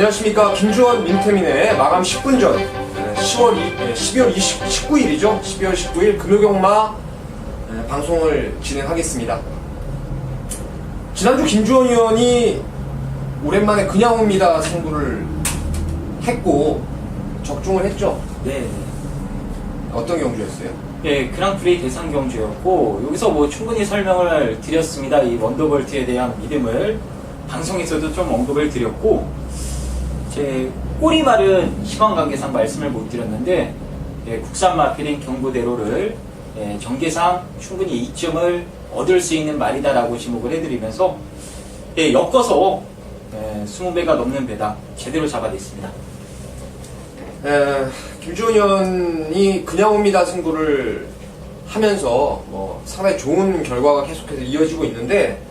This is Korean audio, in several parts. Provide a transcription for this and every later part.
안녕하십니까. 김주원 민태민의 마감 10분 전 12월 19일이죠. 12월 19일 금요경마 방송을 진행하겠습니다. 지난주 김주원 의원이 오랜만에 그냥 옵니다 승부를 했고 적중을 했죠. 네. 어떤 경주였어요? 예, 그랑프리 대상 경주였고, 여기서 뭐 충분히 설명을 드렸습니다. 이 원더볼트에 대한 믿음을 방송에서도 좀 언급을 드렸고, 제 꼬리말은 시간관계상 말씀을 못 드렸는데, 예, 국산 마필인 경부대로를 전개상 충분히 이점을 얻을 수 있는 말이다라고 지목을 해드리면서, 예, 엮어서 20배가 넘는 배당 제대로 잡아냈습니다. 김주원 의원이 그냥 옵니다 승부를 하면서 상당히 좋은 결과가 계속해서 이어지고 있는데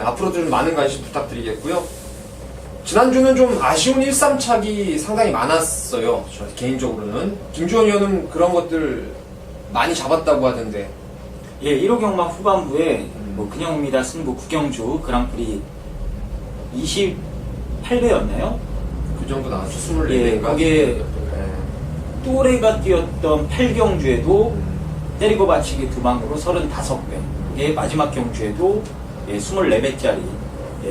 앞으로도 좀 많은 관심 부탁드리겠고요. 지난주는 좀 아쉬운 1-3착이 상당히 많았어요. 저 개인적으로는. 김주원 의원은 그런 것들 많이 잡았다고 하던데. 예, 1호 경마 후반부에 그냥 옵니다 승부 구경주 그랑프리 28배였나요? 그 정도 나왔죠. 24배인가? 예, 거기에 또래가 뛰었던 8경주에도 때리고 받치기 2방으로 35배. 이게 마지막 경주에도 24배짜리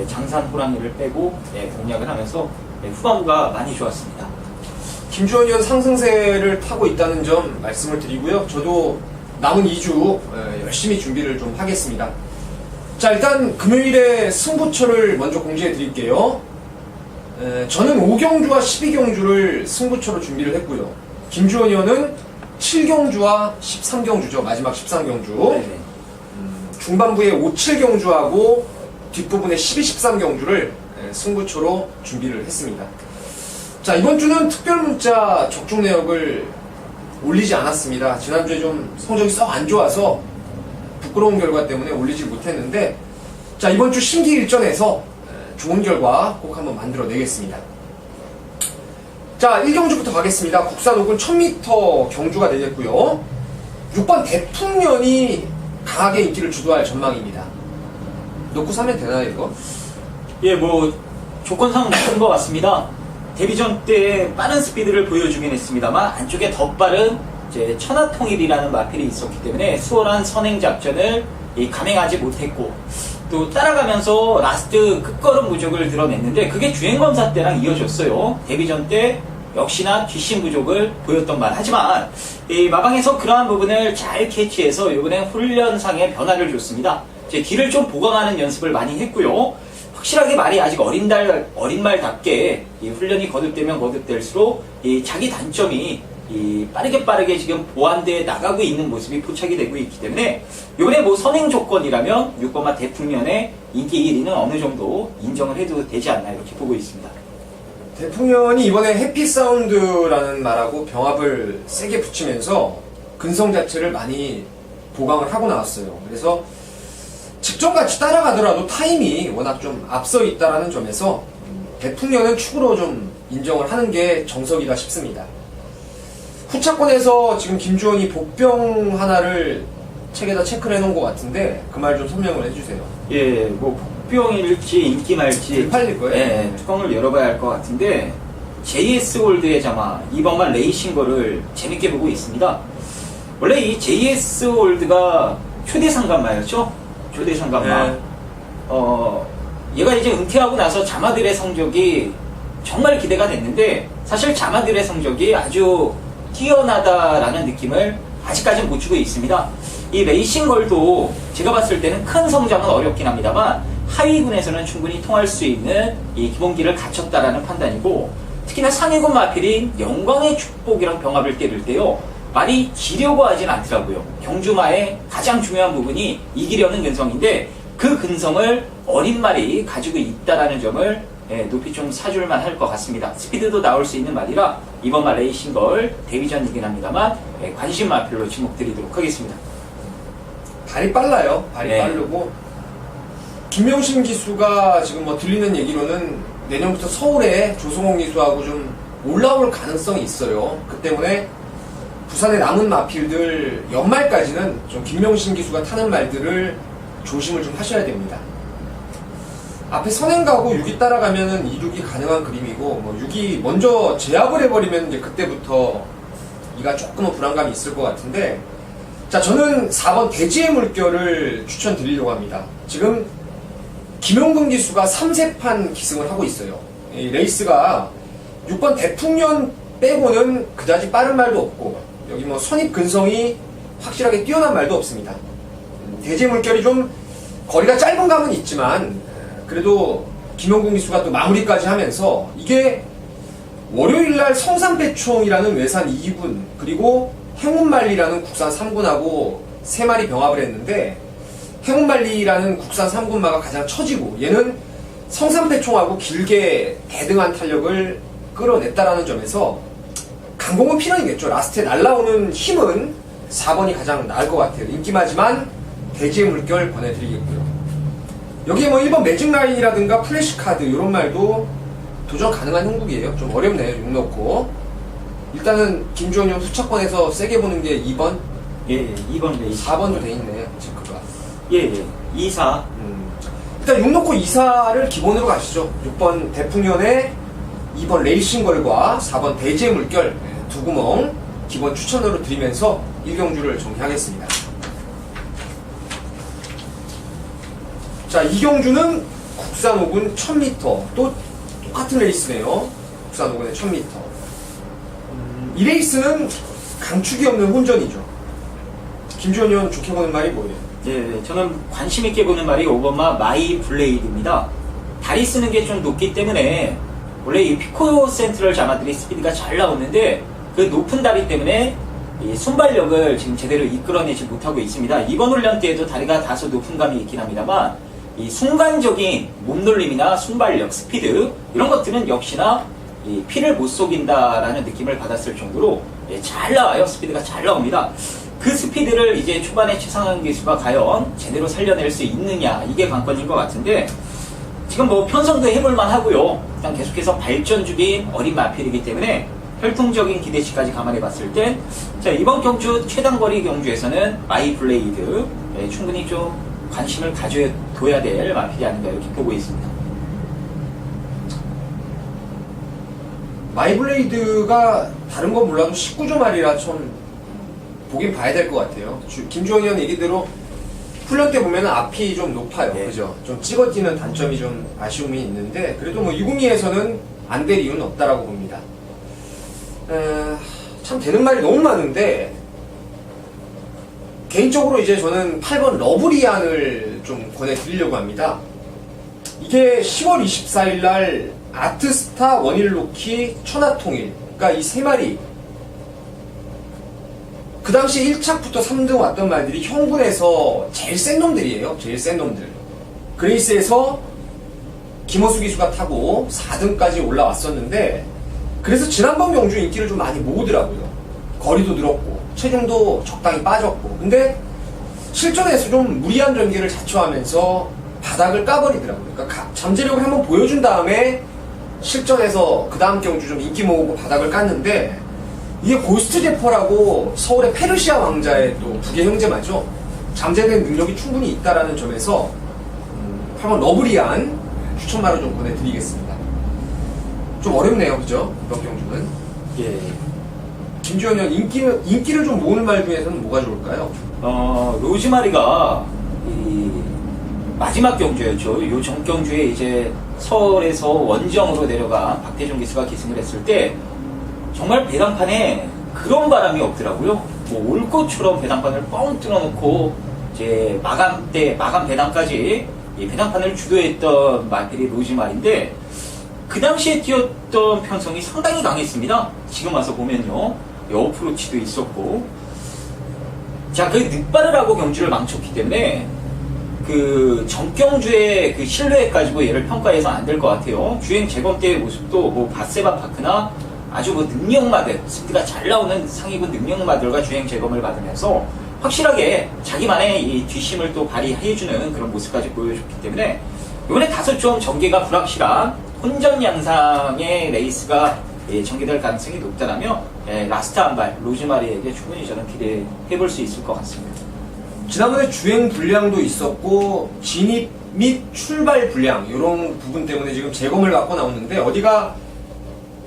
장산 호랑이를 빼고 공략을 하면서 후반부가 많이 좋았습니다. 김주원 의원 상승세를 타고 있다는 점 말씀을 드리고요. 저도 남은 2주 열심히 준비를 좀 하겠습니다. 자, 일단 금요일에 승부처를 먼저 공지해 드릴게요. 저는 5경주와 12경주를 승부처로 준비를 했고요. 김주원 의원은 7경주와 13경주죠. 마지막 13경주. 중반부에 5, 7경주하고 뒷부분에 12, 13경주를 승부처로 준비를 했습니다. 자, 이번 주는 특별문자 적중 내역을 올리지 않았습니다. 지난주에 좀 성적이 썩 안 좋아서 부끄러운 결과 때문에 올리지 못했는데, 자, 이번 주 심기일전에서 좋은 결과 꼭 한번 만들어 내겠습니다. 자, 1경주부터 가겠습니다. 국산 5군 1000m 경주가 되겠고요. 6번 대풍년이 강하게 인기를 주도할 전망입니다. 놓고 사면 되나요, 이거? 예, 조건상 나쁜 것 같습니다. 데뷔전 때 빠른 스피드를 보여주긴 했습니다만, 안쪽에 더 빠른 천하통일이라는 마필이 있었기 때문에 수월한 선행 작전을 감행하지 못했고, 또 따라가면서 라스트 끝걸음 부족을 드러냈는데 그게 주행검사 때랑 이어졌어요. 데뷔전 때 역시나 뒷심 부족을 보였던 말. 하지만 이 마방에서 그러한 부분을 잘 캐치해서 이번에 훈련상의 변화를 줬습니다. 뒤를 좀 보강하는 연습을 많이 했고요. 확실하게 말이 아직 어린 말답게 이 훈련이 거듭되면 거듭될수록 이 자기 단점이 빠르게 지금 보완되어 나가고 있는 모습이 포착이 되고 있기 때문에 이번에 선행 조건이라면 6번마 대풍년의 인기 1위는 어느 정도 인정을 해도 되지 않나 이렇게 보고 있습니다. 대풍년이 이번에 해피사운드라는 말하고 병합을 세게 붙이면서 근성 자체를 많이 보강을 하고 나왔어요. 그래서 직전같이 따라가더라도 타임이 워낙 좀 앞서 있다는 점에서 대풍년은 축으로 좀 인정을 하는 게 정석이다 싶습니다. 후차권에서 지금 김주원이 복병 하나를 책에다 체크를 해놓은 것 같은데 그 말 좀 설명을 해주세요. 예, 복병일지 인기 말지 팔릴 거예요? 예, 뚜껑을 열어봐야 할 것 같은데 JS 올드의 자마 이번만 레이싱 거를 재밌게 보고 있습니다. 원래 이 JS 올드가 초대 상간마였죠? 초대 상간마. 얘가 이제 은퇴하고 나서 자마들의 성적이 정말 기대가 됐는데 사실 자마들의 성적이 아주 뛰어나다라는 느낌을 아직까지는 못 주고 있습니다. 이 레이싱걸도 제가 봤을 때는 큰 성장은 어렵긴 합니다만 하위군에서는 충분히 통할 수 있는 이 기본기를 갖췄다라는 판단이고, 특히나 상위군 마필인 영광의 축복이랑 병합을 때릴 때요 말이 지려고 하진 않더라고요. 경주마의 가장 중요한 부분이 이기려는 근성인데 그 근성을 어린 말이 가지고 있다라는 점을 높이 좀 사줄만 할 것 같습니다. 스피드도 나올 수 있는 말이라 이번 말 레이싱걸 데뷔전이긴 합니다만 관심 마필로 지목드리도록 하겠습니다. 발이 빨라요. 발이 빠르고 김명신 기수가 지금 들리는 얘기로는 내년부터 서울에 조성홍 기수하고 좀 올라올 가능성이 있어요. 그 때문에 부산의 남은 마필들 연말까지는 좀 김명신 기수가 타는 말들을 조심을 좀 하셔야 됩니다. 앞에 선행 가고 6이 따라가면은 이륙이 가능한 그림이고, 뭐 6이 먼저 제압을 해버리면 이제 그때부터 이가 조금은 불안감이 있을 것 같은데, 자, 저는 4번 대지의 물결을 추천드리려고 합니다. 지금 김용근 기수가 3세판 기승을 하고 있어요. 이 레이스가 6번 대풍년 빼고는 그다지 빠른 말도 없고, 여기 뭐 선입 근성이 확실하게 뛰어난 말도 없습니다. 대지의 물결이 좀 거리가 짧은 감은 있지만, 그래도 김용근 기수가 또 마무리까지 하면서, 이게 월요일날 성산배총이라는 외산 2군, 그리고 행운말리라는 국산 3군하고 3마리 병합을 했는데, 행운말리라는 국산 3군마가 가장 처지고, 얘는 성산배총하고 길게 대등한 탄력을 끌어냈다라는 점에서 강공은 필연이겠죠. 라스트에 날라오는 힘은 4번이 가장 나을 것 같아요. 인기마지만 대지의 물결 권해드리겠고요. 여기에 뭐 1번 매직라인이라든가 플래시카드 이런 말도 도전 가능한 형국이에요. 좀 어렵네요. 6 넣고. 일단은 김주원 형 후차권에서 세게 보는 게 2번? 예, 2번 레이싱. 4번도 돼 있네. 체크가. 예, 2, 4. 일단 6 넣고 2사를 기본으로 가시죠. 6번 대풍년에 2번 레이싱걸과 4번 대지의 물결 두 구멍 기본 추천으로 드리면서 1경주를 정리하겠습니다. 자, 2경주는 국산 5군 1000m. 또 똑같은 레이스네요. 국산 5군의 1000m. 이 레이스는 강축이 없는 혼전이죠. 김주원 의원 좋게 보는 말이 뭐예요? 예, 저는 관심 있게 보는 말이 5번마 마이 블레이드입니다. 다리 쓰는 게 좀 높기 때문에 원래 이 피코 센트럴 자마들이 스피드가 잘 나오는데 그 높은 다리 때문에 이 순발력을 지금 제대로 이끌어내지 못하고 있습니다. 이번 훈련 때에도 다리가 다소 높은 감이 있긴 합니다만 이 순간적인 몸놀림이나 순발력, 스피드 이런 것들은 역시나 이 피를 못 속인다라는 느낌을 받았을 정도로 잘 나와요. 스피드가 잘 나옵니다. 그 스피드를 이제 초반에 최상한 기수가 과연 제대로 살려낼 수 있느냐, 이게 관건인 것 같은데, 지금 뭐 편성도 해볼만 하고요. 일단 계속해서 발전 중인 어린 마필이기 때문에 혈통적인 기대치까지 감안해 봤을 때, 자, 이번 경주 최단거리 경주에서는 마이 블레이드 충분히 좀 관심을 가져둬야 될 마필이 아닌가 이렇게 보고 있습니다. 마이블레이드가 다른 건 몰라도 19조 말이라 좀 보긴 봐야 될 것 같아요. 김주원 의원 얘기대로 훈련 때 보면 앞이 좀 높아요. 네. 그죠? 좀 찍어지는 단점이 좀 아쉬움이 있는데, 그래도 뭐 202에서는 안 될 이유는 없다라고 봅니다. 참 되는 말이 너무 많은데, 개인적으로 이제 저는 8번 러브리안을 좀 권해드리려고 합니다. 이게 10월 24일 날 아트스타 원일로키 천하통일, 그러니까 이 세 마리, 그 당시 1착부터 3등 왔던 말들이 형군에서 제일 센 놈들이에요. 제일 센 놈들. 그레이스에서 김호수 기수가 타고 4등까지 올라왔었는데, 그래서 지난번 경주 인기를 좀 많이 모으더라고요. 거리도 늘었고 체중도 적당히 빠졌고. 근데 실전에서 좀 무리한 전개를 자처하면서 바닥을 까버리더라고요. 그러니까 잠재력을 한번 보여준 다음에 실전에서 그 다음 경주 좀 인기 모으고 바닥을 깠는데, 이게 고스트 제퍼라고 서울의 페르시아 왕자의 또 부계 형제마죠. 잠재된 능력이 충분히 있다라는 점에서 8번 러브리안 추천마로 좀 보내드리겠습니다. 좀 어렵네요, 그죠? 이번 경주는. 예. 김주현 의원 인기를 좀 모으는 말 중에서는 뭐가 좋을까요? 로즈마리가 이 마지막 경주였죠. 요 전 경주에 이제 서울에서 원정으로 내려가 박태종 기수가 기승을 했을 때 정말 배당판에 그런 바람이 없더라고요. 뭐 올 것처럼 배당판을 뻥 뚫어놓고 이제 마감 배당까지 이 배당판을 주도했던 마필이 로즈마리인데, 그 당시에 뛰었던 편성이 상당히 강했습니다. 지금 와서 보면요, 어프로치도 있었고, 자, 그 늑발을 하고 경주를 망쳤기 때문에 그 전경주의 그 신뢰 가지고 얘를 평가해서 안 될 것 같아요. 주행 재검 때의 모습도 뭐 바세바 파크나 아주 뭐 능력마들, 스피드가 잘 나오는 상위군 능력마들과 주행 재검을 받으면서 확실하게 자기만의 이 뒷심을 또 발휘해주는 그런 모습까지 보여줬기 때문에 이번에 다소 좀 전개가 불확실한 혼전 양상의 레이스가 전개될 가능성이 높다라면 라스트 한 발 로즈마리에게 충분히 저는 기대해볼 수 있을 것 같습니다. 지난번에 주행 불량도 있었고 진입 및 출발 불량 이런 부분 때문에 지금 재검을 갖고 나오는데 어디가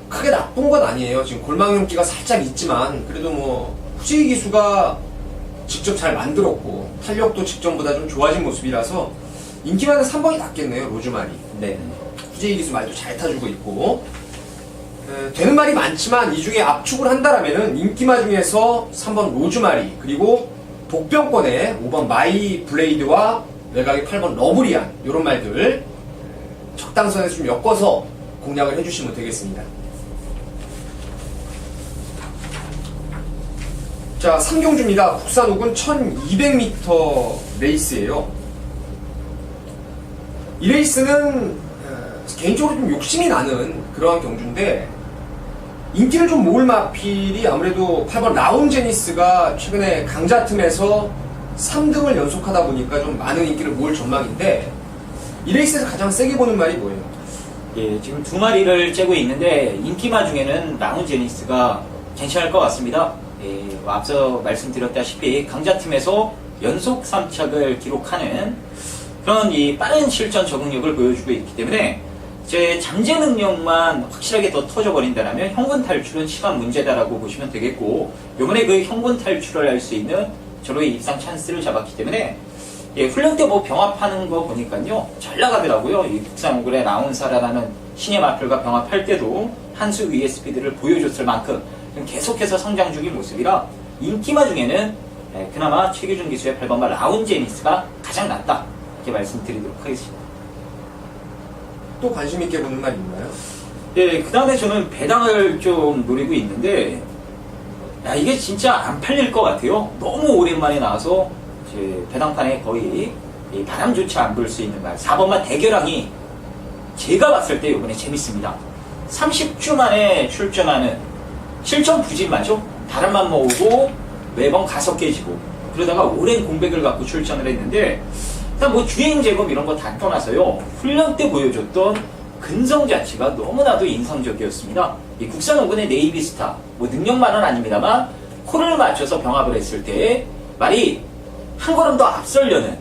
크게 나쁜 건 아니에요. 지금 골망용기가 살짝 있지만 그래도 뭐 후지 기수가 직접 잘 만들었고 탄력도 직전보다 좀 좋아진 모습이라서 인기만은 3번이 낫겠네요. 로즈마리. 네. 후지 기수 말도 잘 타주고 있고 되는 말이 많지만 이 중에 압축을 한다라면은 인기마 중에서 3번 로즈마리 그리고 복병권에 5번 마이 블레이드와 외곽의 8번 러브리안 이런 말들 적당선에서 좀 엮어서 공략을 해주시면 되겠습니다. 자, 3경주입니다. 국산 옥은 1200m 레이스예요. 이 레이스는 개인적으로 좀 욕심이 나는 그러한 경주인데 인기를 좀 모을 마필이 아무래도 8번 라운제니스가 최근에 강자 틈에서 3등을 연속하다 보니까 좀 많은 인기를 모을 전망인데 이 레이스에서 가장 세게 보는 말이 뭐예요? 예, 지금 두 마리를 째고 있는데 인기마 중에는 라운제니스가 괜찮을 것 같습니다. 예, 앞서 말씀드렸다시피 강자팀에서 연속 3착을 기록하는 그런 이 빠른 실전 적응력을 보여주고 있기 때문에 제 잠재 능력만 확실하게 더 터져버린다면 형군 탈출은 시간 문제다라고 보시면 되겠고 이번에 그 형군 탈출을 할 수 있는 저로의 입상 찬스를 잡았기 때문에 예, 훈련 때 뭐 병합하는 거 보니까요 잘 나가더라고요. 이 국산 오글의 라운사라라는 신의 마필과 병합할 때도 한 수 위의 스피드를 보여줬을 만큼 계속해서 성장 중인 모습이라 인기마 중에는 예, 그나마 최규준 기수의 8번마 라운제니스가 가장 낫다 이렇게 말씀드리도록 하겠습니다. 또 관심 있게 보는 말 있나요? 예, 그 다음에 저는 배당을 좀 노리고 있는데, 야, 이게 진짜 안 팔릴 것 같아요. 너무 오랜만에 나와서, 이제 배당판에 거의 이 바람조차 안 불 수 있는 말. 4번만 대결왕이 제가 봤을 때 이번에 재밌습니다. 30주 만에 출전하는 실전 부진마죠. 바람만 모으고 매번 가서 깨지고, 그러다가 오랜 공백을 갖고 출전을 했는데, 일단 뭐 주행 제법 이런 거 다 떠나서요. 훈련 때 보여줬던 근성 자체가 너무나도 인상적이었습니다. 이 국산 오근의 네이비스타, 뭐 능력만은 아닙니다만 코를 맞춰서 병합을 했을 때 말이 한 걸음 더 앞설려는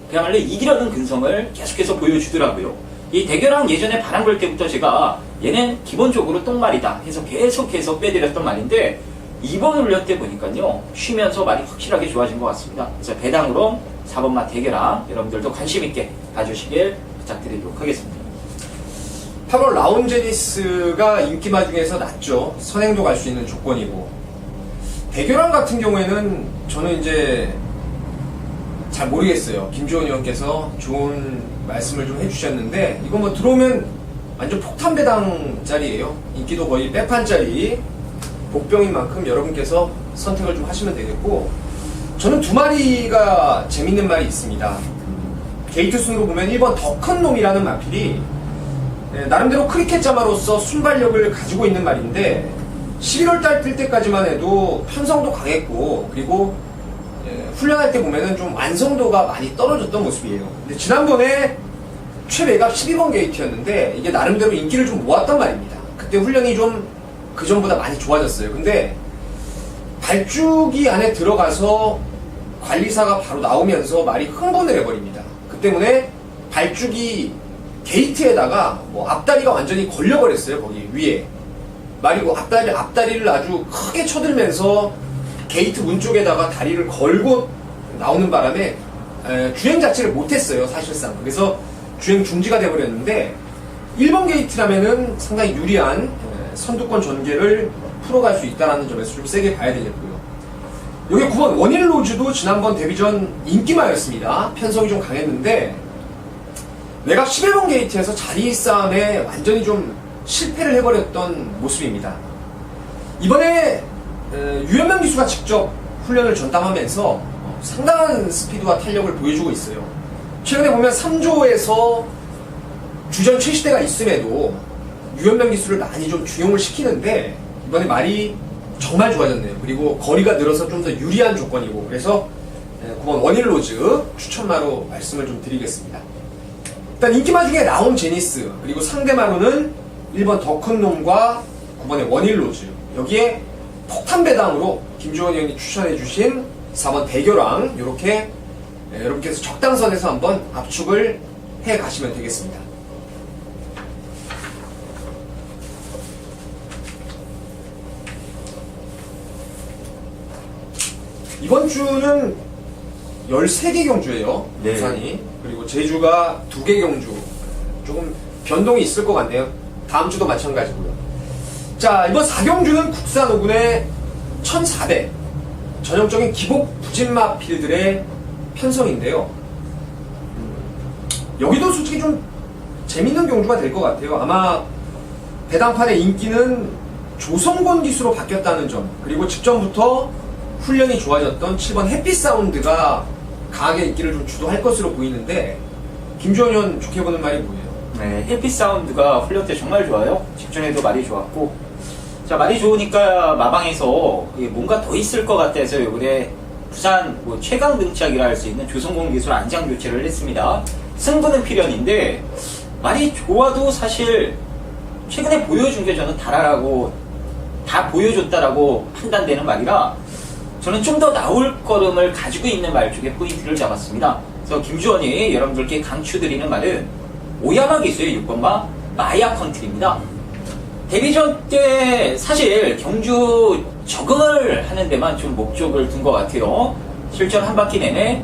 그야말로 이기려는 근성을 계속해서 보여주더라고요. 이 대결왕 예전에 바람 불 때부터 제가 얘는 기본적으로 똥말이다 해서 계속해서 빼드렸던 말인데 이번 훈련 때 보니까요 쉬면서 말이 확실하게 좋아진 것 같습니다. 그래서 배당으로 4번마 대결왕 여러분들도 관심있게 봐주시길 부탁드리도록 하겠습니다. 8번 라운제니스가 인기마 중에서 낫죠. 선행도 갈 수 있는 조건이고 대결왕 같은 경우에는 저는 이제 잘 모르겠어요. 김주원 의원께서 좋은 말씀을 좀 해주셨는데 이거 뭐 들어오면 완전 폭탄 배당짜리예요. 인기도 거의 빼판짜리 복병인 만큼 여러분께서 선택을 좀 하시면 되겠고 저는 두 마리가 재밌는 말이 있습니다. 게이트 순으로 보면 1번 더 큰 놈이라는 마필이 나름대로 크리켓 자마로서 순발력을 가지고 있는 말인데 11월달 뛸 때까지만 해도 편성도 강했고 그리고 훈련할 때 보면은 좀 완성도가 많이 떨어졌던 모습이에요. 근데 지난번에 최외곽 12번 게이트였는데 이게 나름대로 인기를 좀 모았단 말입니다. 그때 훈련이 좀 그전보다 많이 좋아졌어요. 근데 발주기 안에 들어가서 관리사가 바로 나오면서 말이 흥분을 해버립니다. 그 때문에 발주기 게이트에다가 뭐 앞다리가 완전히 걸려버렸어요. 거기 위에 말이고 앞다리를 아주 크게 쳐들면서 게이트 문 쪽에다가 다리를 걸고 나오는 바람에 주행 자체를 못했어요. 사실상 그래서 주행 중지가 돼버렸는데 1번 게이트라면은 상당히 유리한 선두권 전개를 풀어갈 수 있다는 점에서 좀 세게 봐야 되겠고요. 여기 9번 원일 로즈도 지난번 데뷔전 인기마였습니다. 편성이 좀 강했는데 내가 11번 게이트에서 자리 싸움에 완전히 좀 실패를 해버렸던 모습입니다. 이번에 유현명 기수가 직접 훈련을 전담하면서 상당한 스피드와 탄력을 보여주고 있어요. 최근에 보면 3조에서 주전 최시대가 있음에도 유현명 기수를 많이 좀 중용을 시키는데 이번에 말이 정말 좋아졌네요. 그리고 거리가 늘어서 좀 더 유리한 조건이고 그래서 9번 원일로즈 추천마로 말씀을 좀 드리겠습니다. 일단 인기마 중에 라운 제니스 그리고 상대마로는 1번 더 큰 놈과 9번의 원일로즈 여기에 폭탄 배당으로 김주원 의원이 추천해주신 4번 대결왕 이렇게 여러분께서 적당선에서 한번 압축을 해 가시면 되겠습니다. 이번 주는 13개 경주예요. 네. 부산이. 그리고 제주가 2개 경주. 조금 변동이 있을 것 같네요. 다음 주도 마찬가지고요. 자, 이번 4경주는 국산 5군의 1400 전형적인 기복 부진마 필들의 편성인데요. 여기도 솔직히 좀 재밌는 경주가 될 것 같아요. 아마 배당판의 인기는 조성곤 기수로 바뀌었다는 점, 그리고 직전부터 훈련이 좋아졌던 7번 햇빛사운드가 강하게 인기를 좀 주도할 것으로 보이는데, 김주원 의원 좋게 보는 말이 뭐예요? 네, 햇빛 사운드가 훈련 때 정말 좋아요. 직전에도 말이 좋았고, 자, 말이 좋으니까 마방에서 뭔가 더 있을 것 같아서 요번에 부산 최강 등짝이라 할 수 있는 조성공 기술 안장 교체를 했습니다. 승부는 필연인데 말이 좋아도 사실 최근에 보여준 게 저는 달하라고 다 보여줬다라고 판단되는 말이라 저는 좀 더 나올 걸음을 가지고 있는 말 쪽에 포인트를 잡았습니다. 그래서 김주원이 여러분들께 강추드리는 말은 오야마 기수의 6번마 마야 컨트리입니다. 데뷔전 때 사실 경주 적응을 하는 데만 좀 목적을 둔 것 같아요. 실전 한 바퀴 내내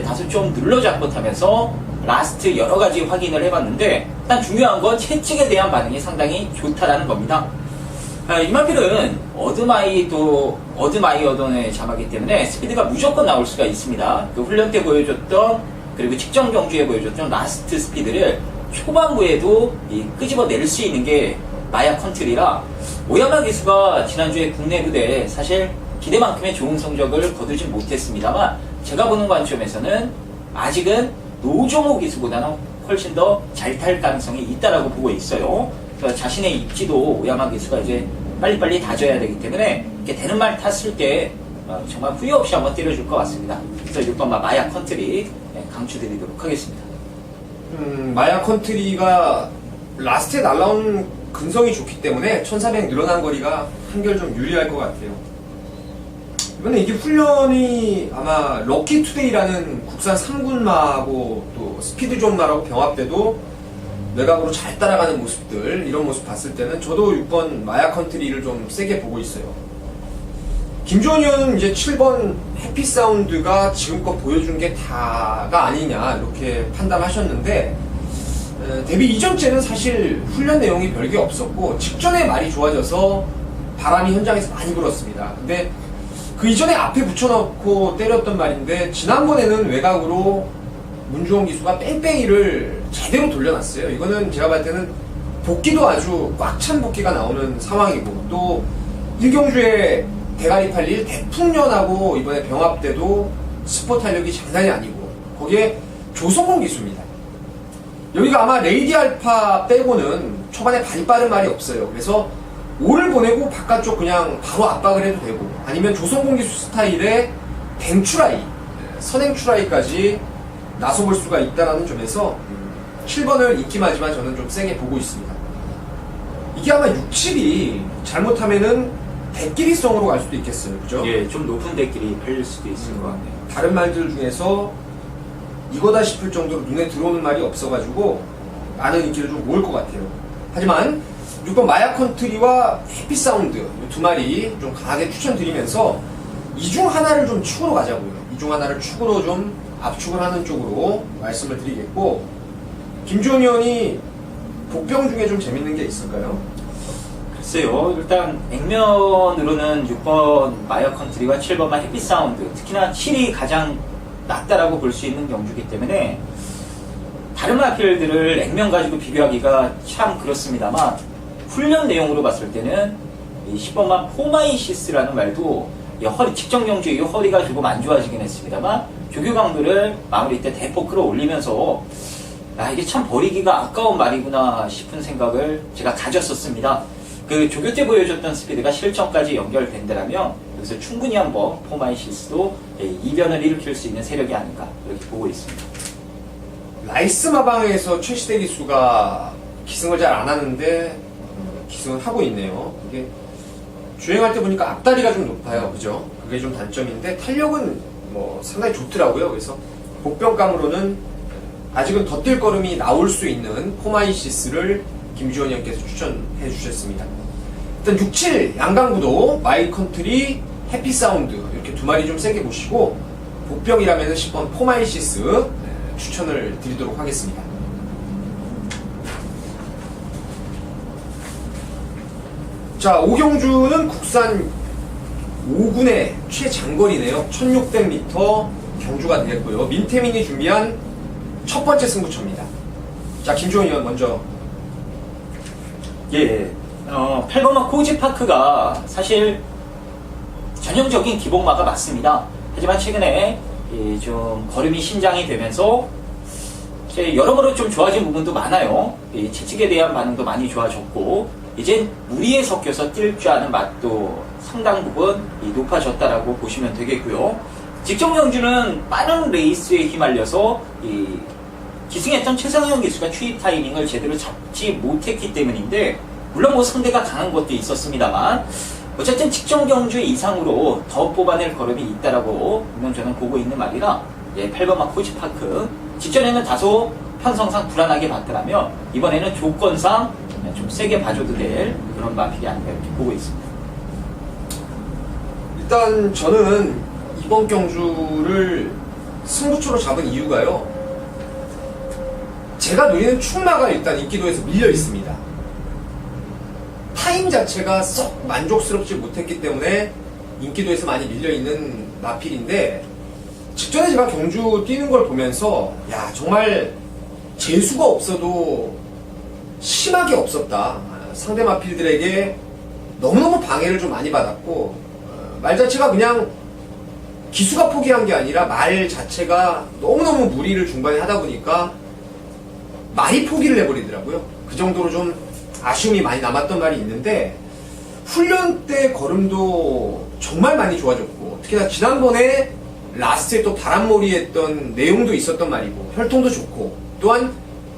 다소 좀 눌러잡고 타면서 라스트 여러 가지 확인을 해봤는데, 일단 중요한 건 채찍에 대한 반응이 상당히 좋다라는 겁니다. 이마필은 어드마이어던의 자마기 때문에 스피드가 무조건 나올 수가 있습니다. 그 훈련 때 보여줬던, 그리고 직전 경주에 보여줬던 라스트 스피드를 초반부에도 끄집어낼 수 있는 게 마야 컨트리라, 오야마 기수가 지난주에 국내 무대에 사실 기대만큼의 좋은 성적을 거두진 못했습니다만, 제가 보는 관점에서는 아직은 노종호 기수보다는 훨씬 더 잘 탈 가능성이 있다라고 보고 있어요. 그래서 자신의 입지도 오야마 기수가 이제 빨리빨리 다져야 되기 때문에 이렇게 되는 말 탔을 때 정말 후회 없이 한번 때려줄 것 같습니다. 그래서 6번 마야 컨트리 강추드리도록 하겠습니다. 마야 컨트리가 라스트에 날라온 근성이 좋기 때문에 1400 늘어난 거리가 한결 좀 유리할 것 같아요. 이번에 이게 훈련이 아마 럭키 투데이라는 국산 3군마하고 또 스피드존마라고 병합돼도 외곽으로 잘 따라가는 모습들, 이런 모습 봤을 때는 저도 6번 마야 컨트리를 좀 세게 보고 있어요. 김주원 의원은 이제 7번 해피 사운드가 지금껏 보여준 게 다가 아니냐 이렇게 판단하셨는데, 데뷔 이전째는 사실 훈련 내용이 별게 없었고 직전에 말이 좋아져서 바람이 현장에서 많이 불었습니다. 근데 그 이전에 앞에 붙여놓고 때렸던 말인데, 지난번에는 외곽으로 문주원 기수가 뺑뺑이를 제대로 돌려놨어요. 이거는 제가 봤을 때는 복귀도 아주 꽉 찬 복귀가 나오는 상황이고, 또 1경주에 대가리 팔릴 대풍년하고 이번에 병합 때도 스포 탄력이 장난이 아니고, 거기에 조성공 기수입니다. 여기가 아마 레이디 알파 빼고는 초반에 발이 빠른 말이 없어요. 그래서 5를 보내고 바깥쪽 그냥 바로 압박을 해도 되고, 아니면 조성공 기수 스타일의 댕추라이, 선행추라이까지 나서볼 수가 있다는 점에서 7번을 있긴 하지만 저는 좀 세게 보고 있습니다. 이게 아마 6, 7이 잘못하면은 대끼리성으로 갈 수도 있겠어요. 그죠? 예, 좀 높은 데끼리 팔릴 수도 있을 것 같네요. 다른 말들 중에서 이거다 싶을 정도로 눈에 들어오는 말이 없어가지고 많은 인기를 좀 모을 것 같아요. 하지만 6번 마야 컨트리와 해피 사운드 이 두 마리 좀 강하게 추천드리면서 이 중 하나를 좀 축으로 가자고요. 이 중 하나를 축으로 좀 압축을 하는 쪽으로 말씀을 드리겠고, 김주원 의원이 복병 중에 좀 재밌는 게 있을까요? 글쎄요, 일단 액면으로는 6번 마이어 컨트리와 7번만 해피 사운드, 특히나 7이 가장 낫다라고 볼 수 있는 경주이기 때문에 다른 마필들을 액면 가지고 비교하기가 참 그렇습니다만, 훈련 내용으로 봤을 때는 이 10번만 포마이시스라는 말도 허리, 직전 경주 이후 허리가 조금 안 좋아지긴 했습니다만 조교 강도를 마무리 때 대폭 끌어올리면서 이게 참 버리기가 아까운 말이구나 싶은 생각을 제가 가졌었습니다. 그 조교 때 보여줬던 스피드가 실전까지 연결된다면 여기서 충분히 한번 포마이시스도 이변을 일으킬 수 있는 세력이 아닌가 이렇게 보고 있습니다. 라이스 마방에서 최시대 기수가 기승을 잘 안 하는데 기승을 하고 있네요. 이게 주행할 때 보니까 앞다리가 좀 높아요. 그죠? 그게 좀 단점인데 탄력은 뭐 상당히 좋더라고요. 그래서 복병감으로는 아직은 더 뛸 걸음이 나올 수 있는 포마이시스를 김주원 형께서 추천해 주셨습니다. 일단 6, 7 양강구도 마일컨트리, 해피사운드 이렇게 두 마리 좀 세게 보시고 복병이라면 10번 포마이시스 추천을 드리도록 하겠습니다. 자, 오경주는 국산 5군의 최장거리네요. 1600m 경주가 되겠고요. 민태민이 준비한 첫 번째 승부처입니다. 자, 김주원 의원 먼저. 예, 8번마 코지파크가 사실 전형적인 기복마가 맞습니다. 하지만 최근에 좀 걸음이 신장이 되면서 이제 여러모로 좀 좋아진 부분도 많아요. 채찍에 대한 반응도 많이 좋아졌고 이제 무리에 섞여서 뛸 줄 아는 맛도 상당 부분 높아졌다라고 보시면 되겠고요. 직접 경주는 빠른 레이스에 휘말려서 기승했던 최상현 기수가 추입 타이밍을 제대로 잡지 못했기 때문인데 물론 뭐 상대가 강한 것도 있었습니다만 어쨌든 직전 경주 이상으로 더 뽑아낼 걸음이 있다라고 분명 저는 보고 있는 말이라 8번마 코지파크 직전에는 다소 편성상 불안하게 봤더라면 이번에는 조건상 좀 세게 봐줘도 될 그런 마필이 아닌가 이렇게 보고 있습니다. 일단 저는 이번 경주를 승부처로 잡은 이유가요. 제가 노리는 충마가 일단 인기도에서 밀려 있습니다. 타임 자체가 썩 만족스럽지 못했기 때문에 인기도에서 많이 밀려 있는 마필인데 직전에 제가 경주 뛰는 걸 보면서 야 정말 재수가 없어도 심하게 없었다. 상대 마필들에게 너무너무 방해를 좀 많이 받았고 말 자체가 그냥 기수가 포기한 게 아니라 말 자체가 너무너무 무리를 중반에 하다 보니까 말이 포기를 해버리더라고요. 그 정도로 좀 아쉬움이 많이 남았던 말이 있는데 훈련 때 걸음도 정말 많이 좋아졌고 특히나 지난번에 라스트에 또 바람몰이 했던 내용도 있었던 말이고 혈통도 좋고 또한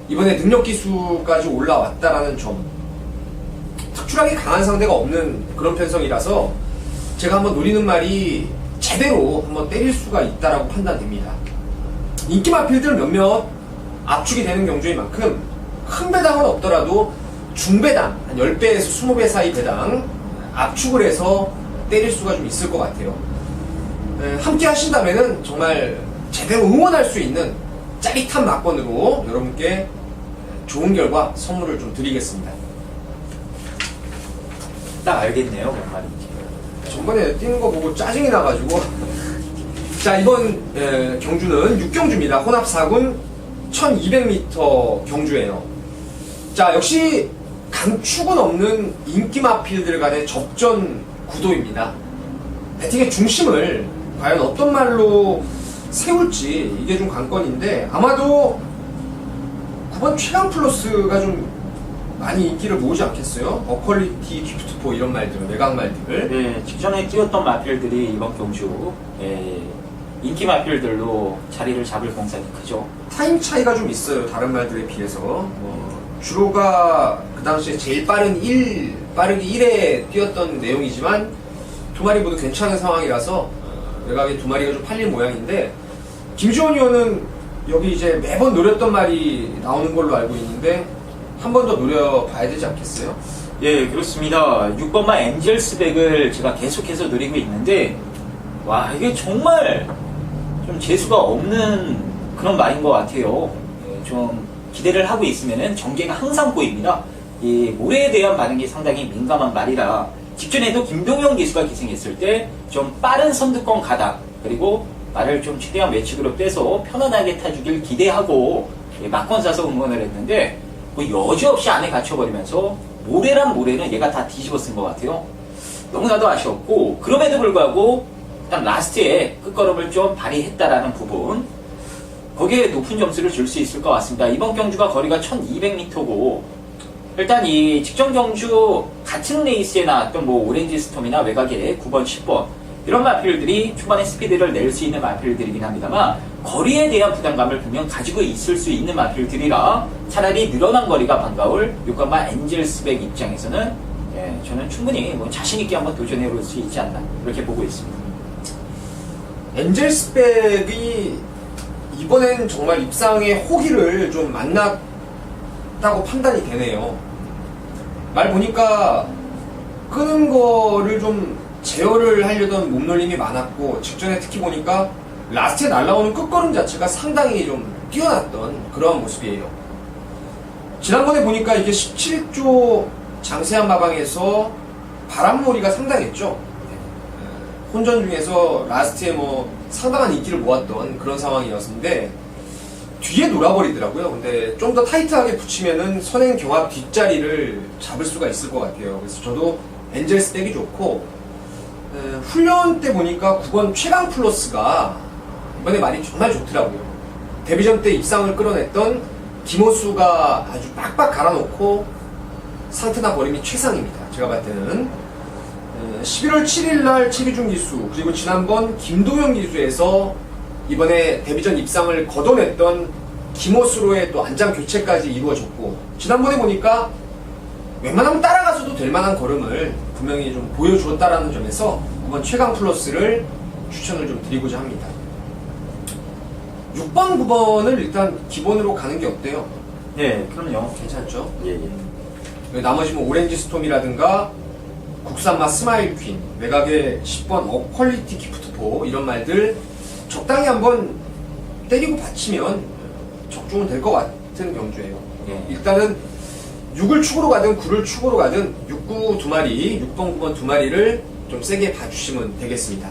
이번에 능력 기수까지 올라왔다라는 점 특출하게 강한 상대가 없는 그런 편성이라서 제가 한번 노리는 말이 제대로 한번 때릴 수가 있다라고 판단됩니다. 인기 마필들 몇몇 압축이 되는 경주인 만큼 큰 배당은 없더라도 중배당 한 10배에서 20배 사이 배당 압축을 해서 때릴 수가 좀 있을 것 같아요. 함께 하신다면은 정말 제대로 응원할 수 있는 짜릿한 막건으로 여러분께 좋은 결과 선물을 좀 드리겠습니다. 딱 알겠네요, 뭔 말인지. 전번에 뛰는 거 보고 짜증이 나가지고 자 이번 경주는 6경주입니다. 혼합 4군 1200m 경주예요. 자 역시 강축은 없는 인기 마필들 간의 접전 구도입니다. 배팅의 중심을 과연 어떤 말로 세울지 이게 좀 관건인데 아마도 9번 최강 플러스가 좀 많이 인기를 모으지 않겠어요? 어퀄리티, 기프트포 이런 말들, 외곽 말들. 네, 직전에 뛰었던 마필들이 이번 경주 인기 마필들로 자리를 잡을 공산이 크죠. 타임 차이가 좀 있어요. 다른 말들에 비해서. 주로가 그 당시에 제일 빠르기 1에 뛰었던 내용이지만 두 마리 모두 괜찮은 상황이라서 외곽에 두 마리가 좀 팔린 모양인데 김주원 의원은 여기 이제 매번 노렸던 말이 나오는 걸로 알고 있는데 한 번 더 노려봐야 되지 않겠어요? 예, 그렇습니다. 6번마 엔젤스백을 제가 계속해서 노리고 있는데 와 이게 정말 좀 재수가 없는 그런 말인 것 같아요. 좀 기대를 하고 있으면은 전개가 항상 보입니다. 이 모래에 대한 반응이 상당히 민감한 말이라 직전에도 김동영 기수가 기승했을 때 좀 빠른 선두권 가다 그리고 말을 좀 최대한 외측으로 빼서 편안하게 타주길 기대하고 막건 사서 응원을 했는데 뭐 여지없이 안에 갇혀버리면서 모래란 모래는 얘가 다 뒤집어 쓴 것 같아요. 너무나도 아쉬웠고 그럼에도 불구하고 일단 라스트에 끝걸음을 좀 발휘했다라는 부분 거기에 높은 점수를 줄 수 있을 것 같습니다. 이번 경주가 거리가 1200m고 일단 이 직전 경주 같은 레이스에 나왔던 뭐 오렌지 스톰이나 외곽에 9번, 10번 이런 마필들이 초반에 스피드를 낼 수 있는 마필들이긴 합니다만 거리에 대한 부담감을 분명 가지고 있을 수 있는 마필들이라 차라리 늘어난 거리가 반가울 6번마 엔젤스백 입장에서는 저는 충분히 뭐 자신있게 한번 도전해볼 수 있지 않나 이렇게 보고 있습니다. 엔젤스백이 이번엔 정말 입상의 호기를 좀 만났다고 판단이 되네요. 말 보니까 끄는 거를 좀 제어를 하려던 몸놀림이 많았고, 직전에 특히 보니까 라스트에 날라오는 끝걸음 자체가 상당히 좀 뛰어났던 그러한 모습이에요. 지난번에 보니까 이게 17조 장세한 마방에서 바람몰이가 상당했죠. 혼전 중에서 라스트에 뭐 상당한 인기를 모았던 그런 상황이었는데 뒤에 놀아버리더라고요. 근데 좀 더 타이트하게 붙이면은 선행 경합 뒷자리를 잡을 수가 있을 것 같아요. 그래서 저도 엔젤스 떼기 좋고, 훈련 때 보니까 9번 최강 플러스가 이번에 말이 정말 좋더라고요. 데뷔전 때 입상을 끌어냈던 김호수가 아주 빡빡 갈아놓고 상태나 거림이 최상입니다. 제가 봤을 때는 11월 7일날 최기중 기수, 그리고 지난번 김도영 기수에서 이번에 데뷔전 입상을 거둬냈던 김호수로의 또 안장 교체까지 이루어졌고, 지난번에 보니까 웬만하면 따라가서도 될 만한 걸음을 분명히 좀 보여주었다라는 점에서 이번 최강 플러스를 추천을 좀 드리고자 합니다. 6번, 9번을 일단 기본으로 가는 게 어때요? 네, 그럼요. 괜찮죠? 예. 나머지 뭐 오렌지 스톰이라든가 국산맛 스마일 퀸, 외곽의 10번 어퀄리티 기프트포, 이런 말들 적당히 한번 때리고 받치면 적중은 될 것 같은 경주예요. 예. 일단은 6을 축으로 가든 9를 축으로 가든 6, 9 두 마리, 6번, 9번 두 마리를 좀 세게 봐주시면 되겠습니다.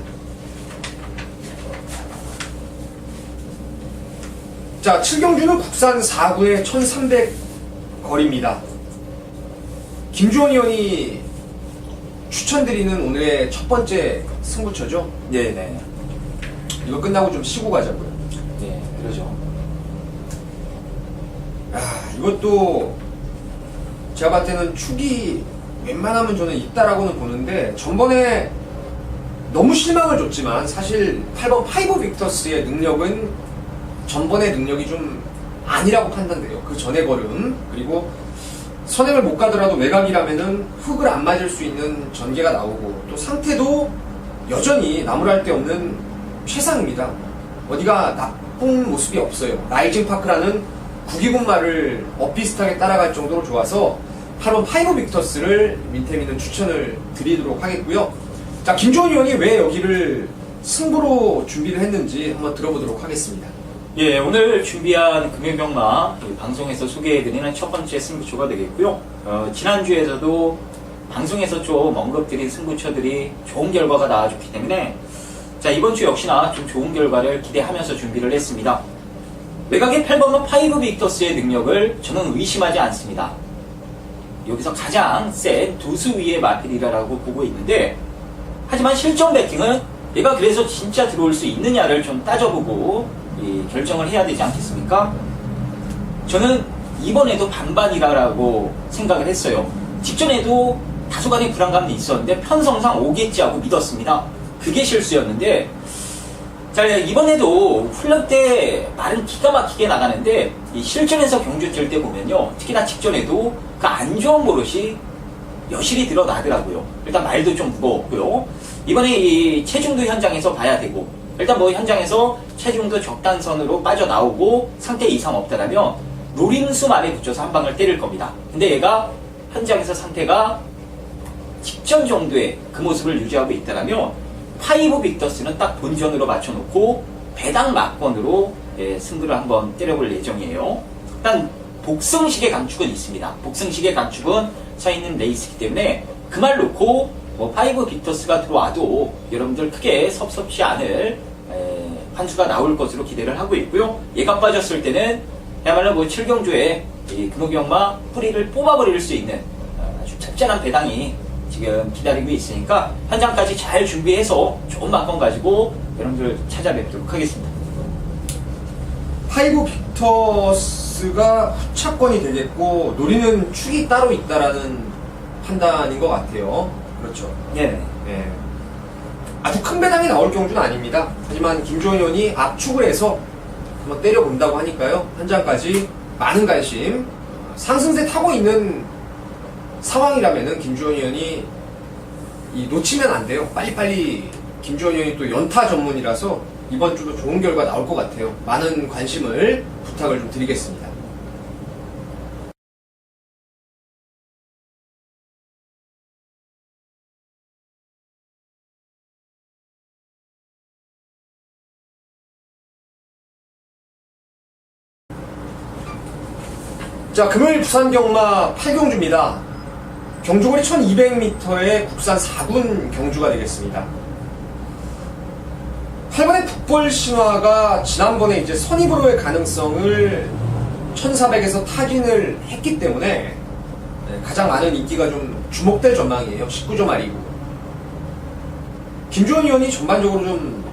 자, 7경주는 국산 4구의 1300 거리입니다. 김주원 의원이 추천드리는 오늘의 첫 번째 승부처죠? 네네. 이거 끝나고 좀 쉬고 가자고요. 네, 그러죠. 이것도 제가 봤을 때는 축이 웬만하면 저는 있다라고는 보는데, 전번에 너무 실망을 줬지만 사실 8번 파이브 빅터스의 능력은 전번의 능력이 좀 아니라고 판단돼요. 그 전의 걸음, 그리고 선행을 못 가더라도 외곽이라면은 흙을 안 맞을 수 있는 전개가 나오고, 또 상태도 여전히 나무랄 데 없는 최상입니다. 어디가 나쁜 모습이 없어요. 라이징 파크라는 구기군마를 엇비슷하게 따라갈 정도로 좋아서 8번 파이브 빅터스를 민태민은 추천을 드리도록 하겠고요. 자, 김주원 의원이 왜 여기를 승부로 준비를 했는지 한번 들어보도록 하겠습니다. 예, 오늘 준비한 금요병마 방송에서 소개해드리는 첫 번째 승부처가 되겠고요. 지난주에서도 방송에서 좀 언급드린 승부처들이 좋은 결과가 나와줬기 때문에, 자, 이번 주 역시나 좀 좋은 결과를 기대하면서 준비를 했습니다. 외곽의 8번은 파이브 빅터스의 능력을 저는 의심하지 않습니다. 여기서 가장 센 두수 위의 마필이라고 보고 있는데, 하지만 실전 배팅은 얘가 그래서 진짜 들어올 수 있느냐를 좀 따져보고 결정을 해야 되지 않겠습니까? 저는 이번에도 반반이라고 생각을 했어요. 직전에도 다소간의 불안감이 있었는데 편성상 오겠지 하고 믿었습니다. 그게 실수였는데, 자, 이번에도 훈련 때 말은 기가 막히게 나가는데 이 실전에서 경주 뛸 때 보면요, 특히나 직전에도 그 안 좋은 버릇이 여실히 드러나더라고요. 일단 말도 좀 무거웠고요. 이번에 이 체중도 현장에서 봐야 되고, 일단 뭐 현장에서 체중도 적당선으로 빠져나오고 상태 이상 없다라면 노림수 말에 붙여서 한 방을 때릴 겁니다. 근데 얘가 현장에서 상태가 직전 정도의 그 모습을 유지하고 있다라면 파이브 빅터스는 딱 본전으로 맞춰놓고 배당 막건으로 승부를 한번 때려볼 예정이에요. 일단 복승식의 감축은 있습니다. 복승식의 감축은 서있는 레이스이기 때문에 그 말 놓고 뭐 파이브 빅터스가 들어와도 여러분들 크게 섭섭지 않을 환수가 나올 것으로 기대를 하고 있고요. 얘가 빠졌을 때는 야말로 뭐 7경주에 이 금호경마 뿌리를 뽑아버릴 수 있는 아주 짭짤한 배당이 지금 기다리고 있으니까 현장까지 잘 준비해서 좋은 막건 가지고 여러분들 찾아뵙도록 하겠습니다. 파이브 빅터스가 후차권이 되겠고, 노리는 축이 따로 있다라는 판단인 것 같아요. 그렇죠. 네. 네. 아주 큰 배당이 나올 경주는 아닙니다. 하지만 김주원 의원이 압축을 해서 한번 때려본다고 하니까요. 현장까지 많은 관심, 상승세 타고 있는 상황이라면은 김주원 의원이 놓치면 안 돼요. 빨리빨리 김주원 의원이 또 연타 전문이라서 이번 주도 좋은 결과 나올 것 같아요. 많은 관심을 부탁을 좀 드리겠습니다. 자, 금요일 부산 경마 8경주입니다. 경주거리 1200m의 국산 4군 경주가 되겠습니다. 8번의 북벌 신화가 지난번에 이제 선입으로의 가능성을 1400에서 타진을 했기 때문에 가장 많은 인기가 좀 주목될 전망이에요. 19조 말이고. 김주원 의원이 전반적으로 좀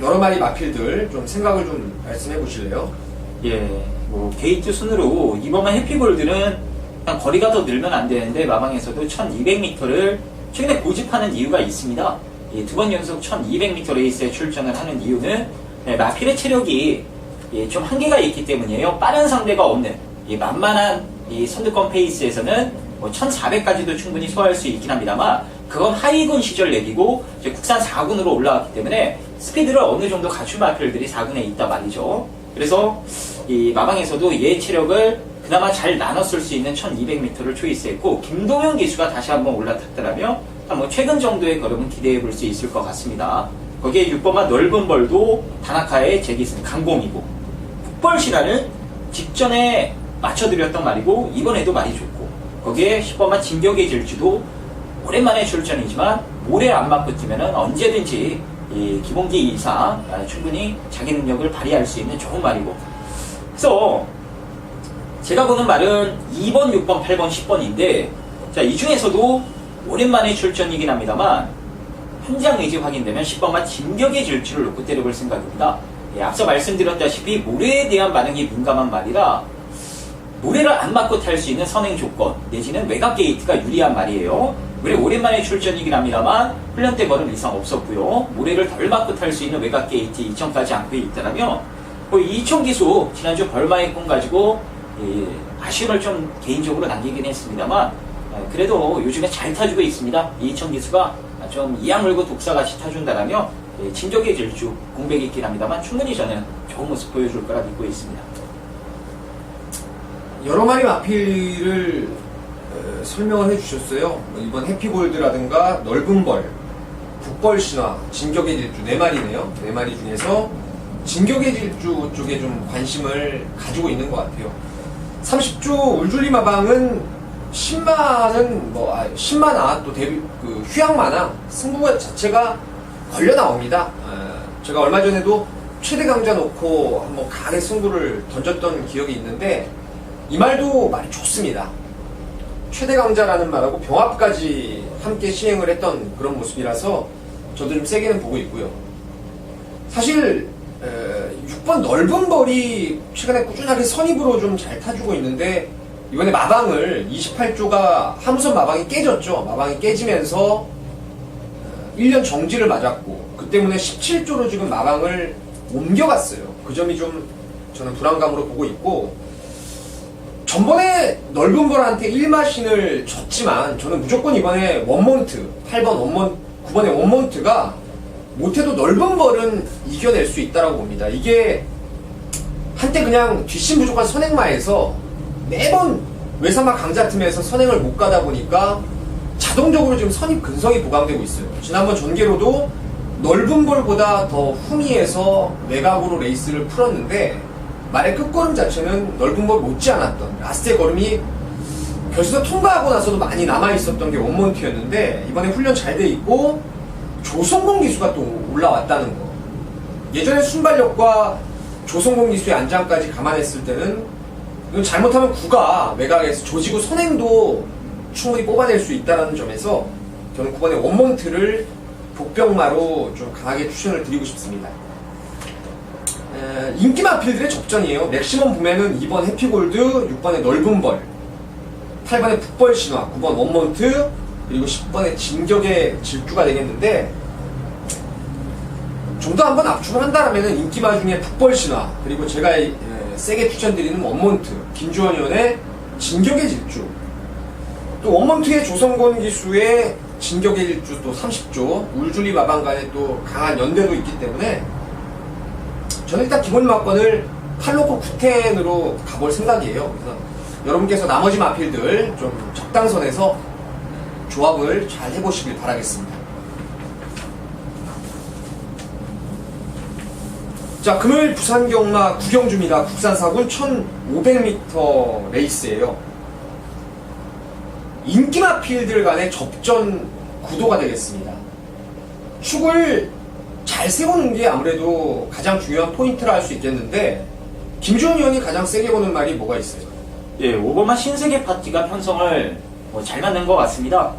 여러 마리 마필들 좀 생각을 좀 말씀해 보실래요? 예, 뭐 게이트 순으로 이번만 해피골드는 그냥 거리가 더 늘면 안 되는데 마방에서도 1200m를 최근에 고집하는 이유가 있습니다. 두 번 연속 1200m 레이스에 출전을 하는 이유는 마필의 체력이 좀 한계가 있기 때문이에요. 빠른 상대가 없는 만만한 선두권 페이스에서는 1400까지도 충분히 소화할 수 있긴 합니다만 그건 하위군 시절 얘기고 이제 국산 4군으로 올라왔기 때문에 스피드를 어느 정도 갖춘 마필들이 4군에 있단 말이죠. 그래서 이 마방에서도 얘 체력을 그나마 잘 나눠 쓸 수 있는 1200m를 초이스했고 김동현 기수가 다시 한번 올라탔더라면 뭐 최근 정도의 걸음은 기대해 볼 수 있을 것 같습니다. 거기에 6번마 넓은 벌도 다나카의 제기승 강공이고 북벌 신화는 직전에 맞춰드렸던 말이고 이번에도 말이 좋고 거기에 10번마 진격의 질주도 오랜만에 출전이지만 모래 안 맞고 뛰면 언제든지 이 기본기 이상 충분히 자기 능력을 발휘할 수 있는 좋은 말이고 그래서 제가 보는 말은 2번, 6번, 8번, 10번인데 자, 이 중에서도 오랜만에 출전이긴 합니다만 현장 의지 확인되면 10번만 진격의 질주를 놓고 때려볼 생각입니다. 앞서 말씀드렸다시피 모래에 대한 반응이 민감한 말이라 모래를 안 맞고 탈 수 있는 선행 조건 내지는 외곽 게이트가 유리한 말이에요. 그래 오랜만에 출전이긴 합니다만 훈련 때 걸음 이상 없었고요. 모래를 덜 맞고 탈 수 있는 외곽 게이트 2천까지 안고 있다면 이천 기수 지난주 벌마의 꿈 가지고 아쉬움을 좀 개인적으로 남기긴 했습니다만 그래도 요즘에 잘 타주고 있습니다. 이천 기수가 좀 이악 물고 독사같이 타준다라면 진격의 질주 공백이 있긴 합니다만 충분히 저는 좋은 모습 보여줄 거라 믿고 있습니다. 여러 마리 마필을 설명을 해주셨어요. 이번 해피골드라든가 넓은 벌, 북벌 신화, 진격의 질주 4마리네요. 4마리 중에서 진격의 질주 쪽에 좀 관심을 가지고 있는 것 같아요. 30주 울줄리 마방은 10만화 또 휴양만화 승부 자체가 걸려 나옵니다. 제가 얼마 전에도 최대 강자 놓고 한번 강하게 승부를 던졌던 기억이 있는데 이 말도 말이 좋습니다. 최대 강자라는 말하고 병합까지 함께 시행을 했던 그런 모습이라서 저도 좀 세게는 보고 있고요. 사실 6번 넓은 벌이 최근에 꾸준하게 선입으로 좀 잘 타주고 있는데 이번에 마방을 28조가 하무선 마방이 깨졌죠. 마방이 깨지면서 1년 정지를 맞았고 그 때문에 17조로 지금 마방을 옮겨갔어요. 그 점이 좀 저는 불안감으로 보고 있고 전번에 넓은 벌한테 1마신을 졌지만 저는 무조건 이번에 원몬트 8번 원몬 9번의 원몬트가 못해도 넓은 벌은 이겨낼 수 있다고 봅니다. 이게 한때 그냥 뒷심 부족한 선행마에서 매번 외사마 강자 틈에서 선행을 못 가다 보니까 자동적으로 지금 선입 근성이 보강되고 있어요. 지난번 전개로도 넓은 볼보다 더 후미에서 외곽으로 레이스를 풀었는데 말의 끝걸음 자체는 넓은 볼 못지 않았던 라스트의 걸음이 결승선 통과하고 나서도 많이 남아있었던 게 원몬트였는데 이번에 훈련 잘 돼 있고 조성공 기수가 또 올라왔다는 거. 예전에 순발력과 조성공 기수의 안장까지 감안했을 때는 이건 잘못하면 구가 외곽에서 조지고 선행도 충분히 뽑아낼 수 있다는 점에서 저는 9번의 원몬트를 복병마로 좀 강하게 추천을 드리고 싶습니다. 인기 마필들의 접전이에요. 맥시멈 붐에는 2번 해피골드, 6번의 넓은 벌, 8번의 북벌 신화, 9번 원몬트, 그리고 10번의 진격의 질주가 되겠는데 좀 더 한번 압축을 한다면 인기마 중에 북벌 신화, 그리고 제가 세게 추천드리는 원몬트, 김주원 의원의 진격의 질주, 또 원몬트의 조성곤 기수의 진격의 질주 또 30조, 울줄리 마방 간에 또 강한 연대도 있기 때문에 저는 일단 기본 마건을 8로코 9텐으로 가볼 생각이에요. 그래서 여러분께서 나머지 마필들 좀 적당선에서 조합을 잘 해보시길 바라겠습니다. 자, 금요일 부산 경마 구경주입니다. 국산 4군 1500m 레이스예요. 인기 마필들 간의 접전 구도가 되겠습니다. 축을 잘 세우는 게 아무래도 가장 중요한 포인트라 할 수 있겠는데, 김주원 의원이 가장 세게 보는 말이 뭐가 있어요? 예, 오버마 신세계 파티가 편성을 잘 만든 것 같습니다.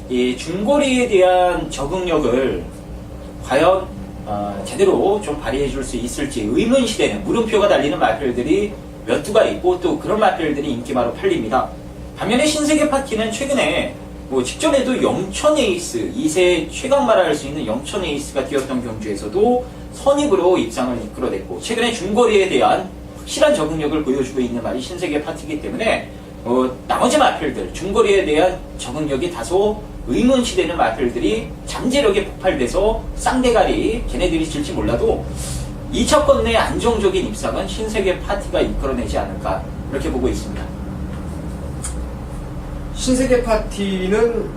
이 중거리에 대한 적응력을 과연 제대로 좀 발휘해 줄 수 있을지 의문시되는 물음표가 달리는 마필들이 몇 두가 있고, 또 그런 마필들이 인기마로 팔립니다. 반면에 신세계 파티는 최근에 직전에도 영천 에이스, 2세 최강마라 할 수 있는 영천 에이스가 뛰었던 경주에서도 선입으로 입상을 이끌어냈고, 최근에 중거리에 대한 확실한 적응력을 보여주고 있는 말이 신세계 파티이기 때문에 나머지 마필들, 중거리에 대한 적응력이 다소 의문시되는 마필들이 잠재력에 폭발돼서 쌍대가리 걔네들이 질지 몰라도 2차권 내 안정적인 입상은 신세계 파티가 이끌어내지 않을까, 이렇게 보고 있습니다. 신세계 파티는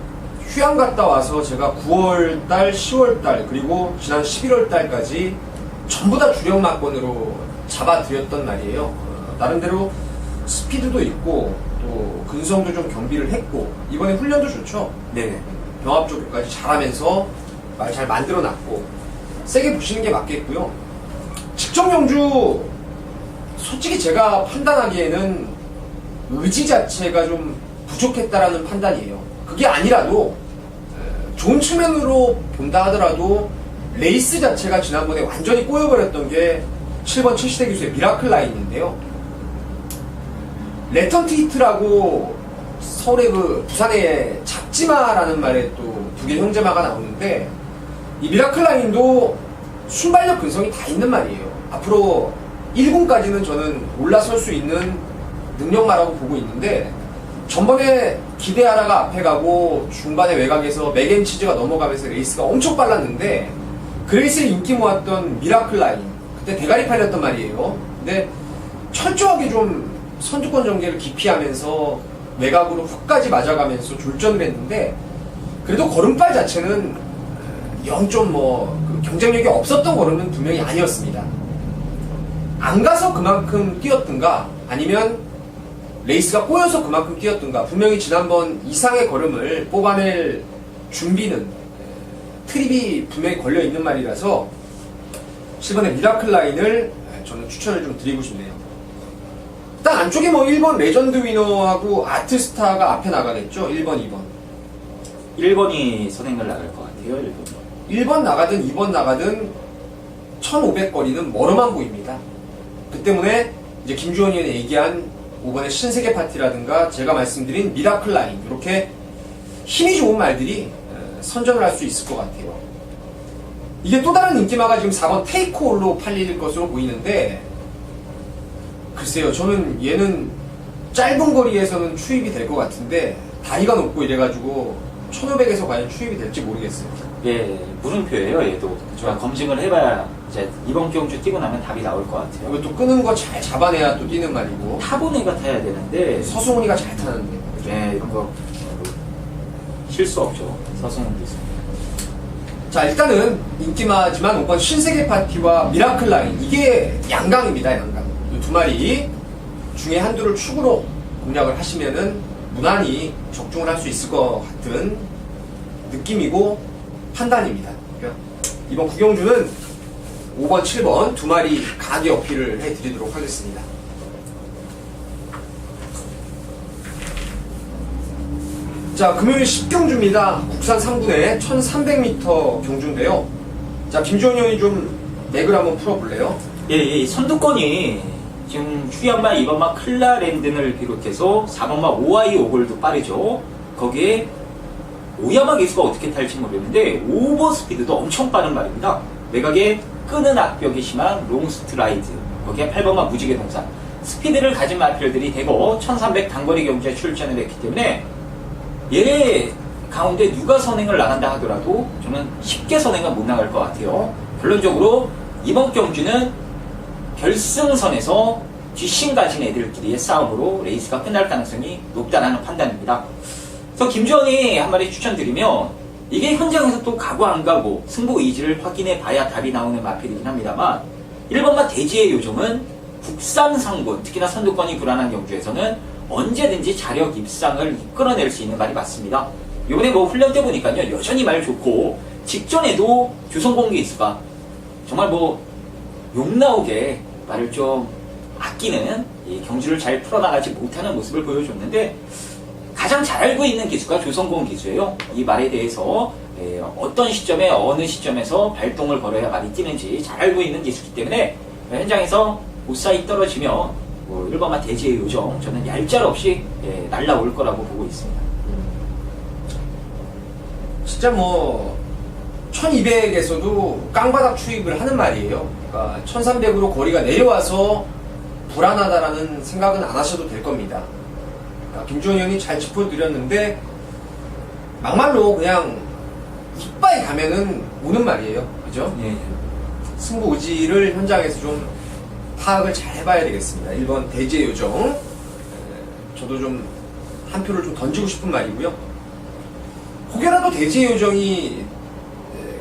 휴양 갔다 와서 제가 9월달, 10월달, 그리고 지난 11월달까지 전부 다 주력 마건으로 잡아드렸던 말이에요. 나름대로 스피드도 있고 또 근성도 좀 겸비를 했고, 이번에 훈련도 좋죠. 네. 병합 조교까지 잘하면서 말 잘 만들어놨고 세게 보시는 게 맞겠고요. 직접 경주 솔직히 제가 판단하기에는 의지 자체가 좀 부족했다라는 판단이에요. 그게 아니라도 좋은 측면으로 본다 하더라도 레이스 자체가 지난번에 완전히 꼬여버렸던 게 7번 7시대 기수의 미라클 라인인데요. 레턴트 히트라고 서울의 부산의 잡지마라는 말에 또 두 개 형제마가 나오는데, 이 미라클 라인도 순발력 근성이 다 있는 말이에요. 앞으로 1군까지는 저는 올라설 수 있는 능력마라고 보고 있는데, 전번에 기대하라가 앞에 가고 중반에 외곽에서 맥앤치즈가 넘어가면서 레이스가 엄청 빨랐는데, 그 레이스를 인기 모았던 미라클 라인, 그때 대가리 팔렸단 말이에요. 근데 철저하게 좀 선두권 전개를 기피하면서 외곽으로 훅까지 맞아가면서 졸전을 했는데, 그래도 걸음발 자체는 0. 경쟁력이 없었던 걸음은 분명히 아니었습니다. 안 가서 그만큼 뛰었든가 아니면 레이스가 꼬여서 그만큼 뛰었든가, 분명히 지난번 이상의 걸음을 뽑아낼 준비는 트립이 분명히 걸려있는 말이라서 7번의 미라클 라인을 저는 추천을 좀 드리고 싶네요. 일단 안쪽에 1번 레전드 위너하고 아트스타가 앞에 나가겠죠. 1번, 2번. 1번이 선행을 나갈 것 같아요. 1번 나가든 2번 나가든 1500거리는 멀어만 보입니다. 그 때문에 이제 김주원 의원이 얘기한 5번의 신세계 파티라든가 제가 말씀드린 미라클 라인, 이렇게 힘이 좋은 말들이 선전을 할 수 있을 것 같아요. 이게 또 다른 인기마가 지금 4번 테이크홀로 팔릴 것으로 보이는데, 글쎄요, 저는 얘는 짧은 거리에서는 추입이 될 것 같은데 다리가 높고 이래가지고 1500에서 과연 추입이 될지 모르겠어요. 예, 물음표예요. 얘도 제가 검증을 해봐야 이제 이번 경주 뛰고 나면 답이 나올 것 같아요. 이것도 끄는 거 잘 잡아내야 또 뛰는 말이고, 타본 애가 타야 되는데 서승훈이가 잘 타는데. 예, 이런 거 실수 없죠. 서승훈 기수. 자, 일단은 인기마지만 5번 신세계 파티와 미라클 라인, 이게 양강입니다. 양강. 이 두 마리 중에 한두를 축으로 공략을 하시면은 무난히 적중을 할 수 있을 것 같은 느낌이고 판단입니다. 그러니까 이번 구경주는 5번, 7번 두 마리 강하게 어필을 해드리도록 하겠습니다. 자, 금요일 10경주입니다. 국산 3군의 1300m 경주인데요. 자, 김주원 의원이 좀 맥을 한번 풀어볼래요? 예, 선두권이 지금 추리한마 2번마 클라랜든을 비롯해서 4번마 오아이 오골도 빠르죠. 거기에 오야마 기수가 어떻게 탈지 모르겠는데 오버 스피드도 엄청 빠른 말입니다. 외곽에 끄는 악벽이 심한 롱스트라이드, 거기에 8번마 무지개 동산, 스피드를 가진 마필들이 대거 1300 단거리 경주에 출전을 했기 때문에 얘 가운데 누가 선행을 나간다 하더라도 저는 쉽게 선행은 못 나갈 것 같아요. 결론적으로 이번 경주는 결승선에서 뒷심 가진 애들끼리의 싸움으로 레이스가 끝날 가능성이 높다는 판단입니다. 그래서 김주원이 한 마디 추천드리면 이게 현장에서 또 가고 안 가고 승부 의지를 확인해 봐야 답이 나오는 마필이긴 합니다만 1번마 대지의 요정은 국산 상군, 특히나 선두권이 불안한 경주에서는 언제든지 자력 입상을 이끌어낼 수 있는 말이 맞습니다. 이번에 뭐 훈련 때 보니까요 여전히 말 좋고 직전에도 주성공 기수가 정말 뭐 욕 나오게 말을 좀 아끼는 이 경주를 잘 풀어나가지 못하는 모습을 보여줬는데 가장 잘 알고 있는 기수가 조성공 기수예요. 이 말에 대해서 어떤 시점에 어느 시점에서 발동을 걸어야 말이 뛰는지 잘 알고 있는 기수이기 때문에 현장에서 무사히 떨어지면 뭐 1번마 대지의 요정 저는 얄짤없이 날라올 거라고 보고 있습니다. 진짜 뭐 1200에서도 깡바닥 추입을 하는 말이에요. 그러니까 1300으로 거리가 내려와서 불안하다라는 생각은 안 하셔도 될 겁니다. 그러니까 김주원 형이 잘 짚어드렸는데 막말로 그냥 이빨 가면은 오는 말이에요. 그죠? 예. 승부 의지를 현장에서 좀 파악을 잘 해봐야 되겠습니다. 1번 대지의 요정. 저도 좀 한 표를 좀 던지고 싶은 말이고요. 혹여라도 대지의 요정이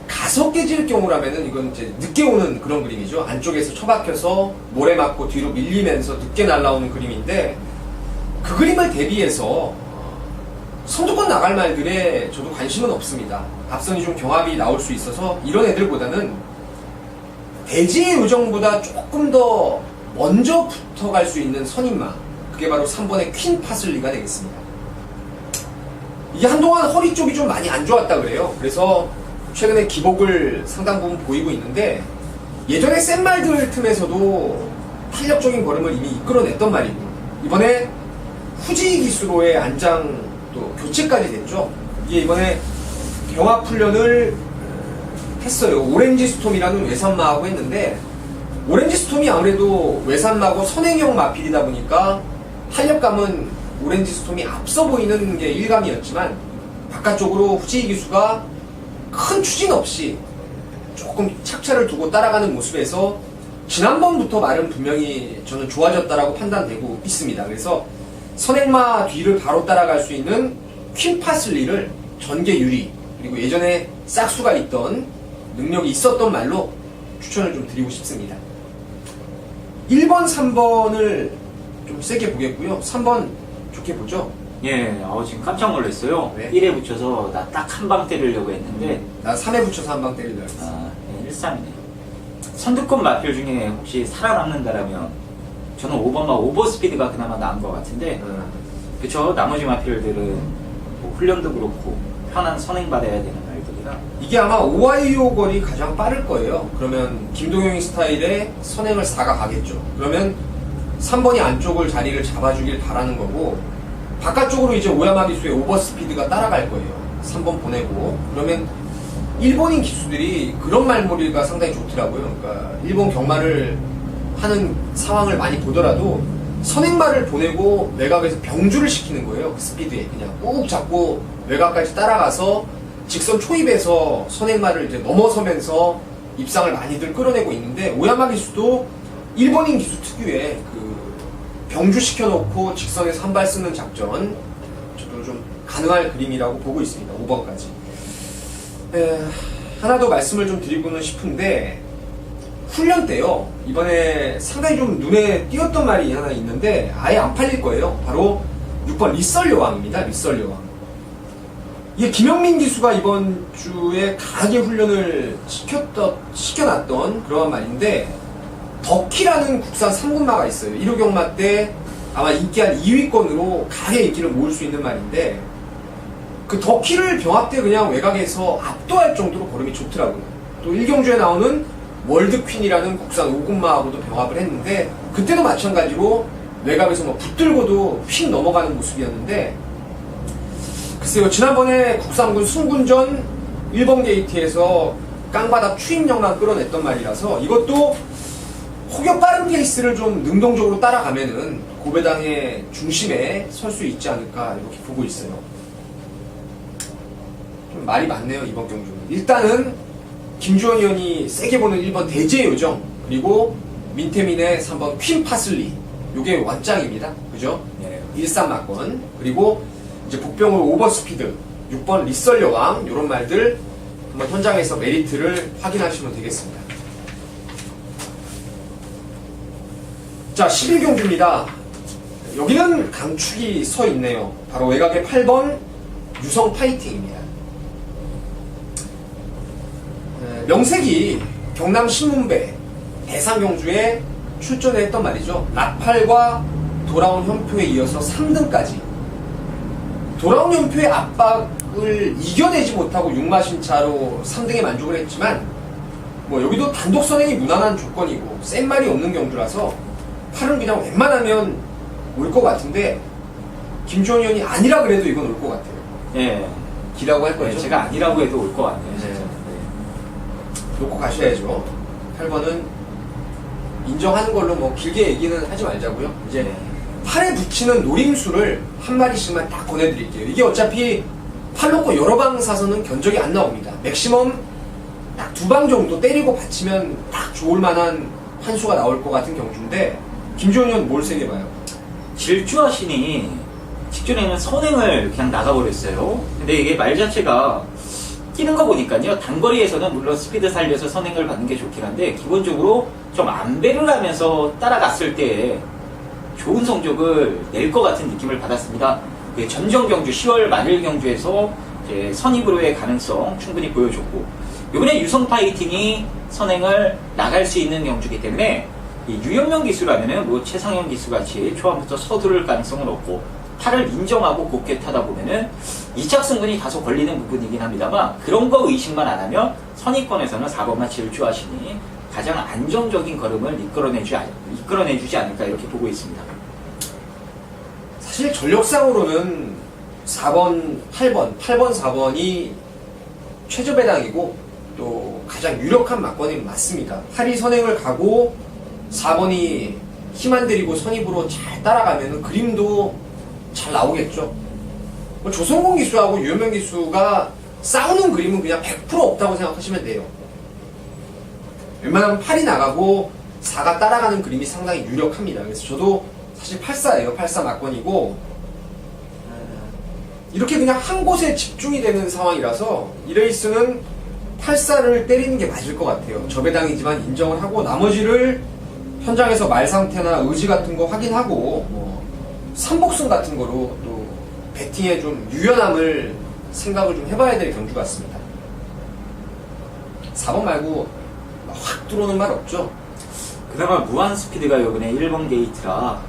가서 깨질 경우라면은 이건 이제 늦게 오는 그런 그림이죠. 안쪽에서 처박혀서 모래 맞고 뒤로 밀리면서 늦게 날아오는 그림인데 그 그림을 대비해서 선두권 나갈 말들에 저도 관심은 없습니다. 앞선이 좀 경합이 나올 수 있어서 이런 애들보다는 대지의 요정보다 조금 더 먼저 붙어갈 수 있는 선임마, 그게 바로 3번의 퀸 파슬리가 되겠습니다. 이게 한동안 허리 쪽이 좀 많이 안 좋았다 그래요. 그래서 최근에 기복을 상당 부분 보이고 있는데 예전에 센 말들 틈에서도 탄력적인 걸음을 이미 이끌어냈던 말이고 이번에 후지 기수로의 안장 또 교체까지 됐죠. 이게 이번에 경합 훈련을 했어요. 오렌지 스톰이라는 외산마하고 했는데 오렌지 스톰이 아무래도 외산마하고 선행형 마필이다 보니까 탄력감은 오렌지 스톰이 앞서 보이는 게 일감이었지만 바깥쪽으로 후지 기수가 큰 추진 없이 조금 착차를 두고 따라가는 모습에서 지난번부터 말은 분명히 저는 좋아졌다라고 판단되고 있습니다. 그래서 선행마 뒤를 바로 따라갈 수 있는 퀸 파슬리를 전개 유리 그리고 예전에 싹수가 있던 능력이 있었던 말로 추천을 좀 드리고 싶습니다. 1번, 3번을 좀 세게 보겠고요. 3번 좋게 보죠. 예, 지금 깜짝 놀랐어요. 네. 1에 붙여서 나 딱 한 방 때리려고 했는데 나 3에 붙여서 한 방 때리려고 했어. 1-3이네. 선두권 마필 중에 혹시 살아남는다라면 저는 5번마 오버스피드가 그나마 나은 것 같은데 그쵸? 나머지 마필들은 뭐 훈련도 그렇고 편한 선행받아야 되는 말들이라 이게 아마 OIO 거리 가장 빠를 거예요. 그러면 김동영이 스타일의 선행을 4가 가겠죠. 그러면 3번이 안쪽을 자리를 잡아주길 바라는 거고 바깥쪽으로 이제 오야마 기수의 오버스피드가 따라갈 거예요. 3번 보내고 그러면 일본인 기수들이 그런 말머리가 상당히 좋더라고요. 그러니까 일본 경마를 하는 상황을 많이 보더라도 선행마를 보내고 외곽에서 병주를 시키는 거예요. 그 스피드에 그냥 꾹 잡고 외곽까지 따라가서 직선 초입에서 선행마를 이제 넘어서면서 입상을 많이들 끌어내고 있는데 오야마 기수도 일본인 기수 특유의 그 병주 시켜놓고 직선에서 한 발 쓰는 작전 저도 좀 가능할 그림이라고 보고 있습니다. 5번까지 하나 더 말씀을 좀 드리고는 싶은데 훈련 때요 이번에 상당히 좀 눈에 띄었던 말이 하나 있는데 아예 안 팔릴 거예요. 바로 6번 리썰 여왕입니다. 리썰 여왕. 이게 김영민 기수가 이번 주에 강하게 훈련을 시켜놨던 그런 말인데 덕키라는 국산 3군마가 있어요. 1호 경마 때 아마 인기 한 2위권으로 강하게 인기를 모을 수 있는 말인데 그 덕키를 병합 때 그냥 외곽에서 압도할 정도로 걸음이 좋더라고요. 또 1경주에 나오는 월드퀸이라는 국산 5군마하고도 병합을 했는데 그때도 마찬가지로 외곽에서 뭐 붙들고도 휙 넘어가는 모습이었는데 글쎄요 지난번에 국산군 승군전 1번 게이트에서 깡바닥 추임력만 끌어냈던 말이라서 이것도 혹여 빠른 페이스를 좀 능동적으로 따라가면은 고배당의 중심에 설 수 있지 않을까 이렇게 보고 있어요. 좀 말이 많네요 이번 경주는. 일단은 김주원 의원이 세게 보는 1번 대지의 요정 그리고 민태민의 3번 퀸 파슬리. 요게 원장입니다. 그죠? 예. 13막권. 그리고 이제 복병으로 오버스피드. 6번 리썰 여왕. 요런 말들 한번 현장에서 메리트를 확인하시면 되겠습니다. 자, 11경주입니다. 여기는 강축이 서 있네요. 바로 외곽의 8번 유성 파이팅입니다. 명색이 경남 신문배 대상경주에 출전했던 말이죠. 나팔과 돌아온 현표에 이어서 3등까지. 돌아온 현표의 압박을 이겨내지 못하고 6마신차로 3등에 만족을 했지만 뭐 여기도 단독 선행이 무난한 조건이고 센 말이 없는 경주라서 팔은 그냥 웬만하면 올 것 같은데 김주원 의원이 아니라 그래도 이건 올 것 같아요. 예. 기라고 할 거죠. 제가 아니라고 해도 올 것 같네요. 진짜. 네. 놓고 가셔야죠. 8번은 인정하는 걸로 뭐 길게 얘기는 하지 말자고요. 이제 네. 팔에 붙이는 노림수를 한 마리씩만 딱 보내드릴게요. 이게 어차피 팔 놓고 여러 방 사서는 견적이 안 나옵니다. 맥시멈 딱 2방 정도 때리고 받치면 딱 좋을 만한 환수가 나올 것 같은 경주인데 김주원 의원 뭘 세게 봐요? 질주하시니 직전에는 선행을 그냥 나가버렸어요. 근데 이게 말 자체가 뛰는 거 보니까요. 단거리에서는 물론 스피드 살려서 선행을 받는 게 좋긴 한데 기본적으로 좀 안배를 하면서 따라갔을 때 좋은 성적을 낼 것 같은 느낌을 받았습니다. 전정 경주 10월 말일 경주에서 이제 선입으로의 가능성 충분히 보여줬고 이번에 유성 파이팅이 선행을 나갈 수 있는 경주이기 때문에 이 유연명 기수라면은 뭐 최상현 기수 같이 초반부터 서두를 가능성은 없고 팔을 인정하고 곱게 타다 보면은 2착 승분이 다소 걸리는 부분이긴 합니다만 그런 거 의식만 안 하면 선입권에서는 4번만 질주하시니 가장 안정적인 걸음을 이끌어내주지 않을까 이렇게 보고 있습니다. 사실 전력상으로는 4번, 8번, 4번이 최저 배당이고 또 가장 유력한 막권이 맞습니다. 8이 선행을 가고 4번이 힘 안 들이고 선입으로 잘 따라가면 그림도 잘 나오겠죠. 조성공 기수하고 유현명 기수가 싸우는 그림은 그냥 100% 없다고 생각하시면 돼요. 웬만하면 8이 나가고 4가 따라가는 그림이 상당히 유력합니다. 그래서 저도 사실 84예요. 84 막권이고 이렇게 그냥 한 곳에 집중이 되는 상황이라서 이 레이스는 84를 때리는 게 맞을 것 같아요. 저배당이지만 인정을 하고 나머지를 현장에서 말 상태나 의지 같은 거 확인하고 뭐 삼복승 같은 거로 또 배팅에 좀 유연함을 생각을 좀 해봐야 될 경주 같습니다. 4번 말고 확 들어오는 말 없죠? 그나마 무한 스피드가 이번에 1번 게이트라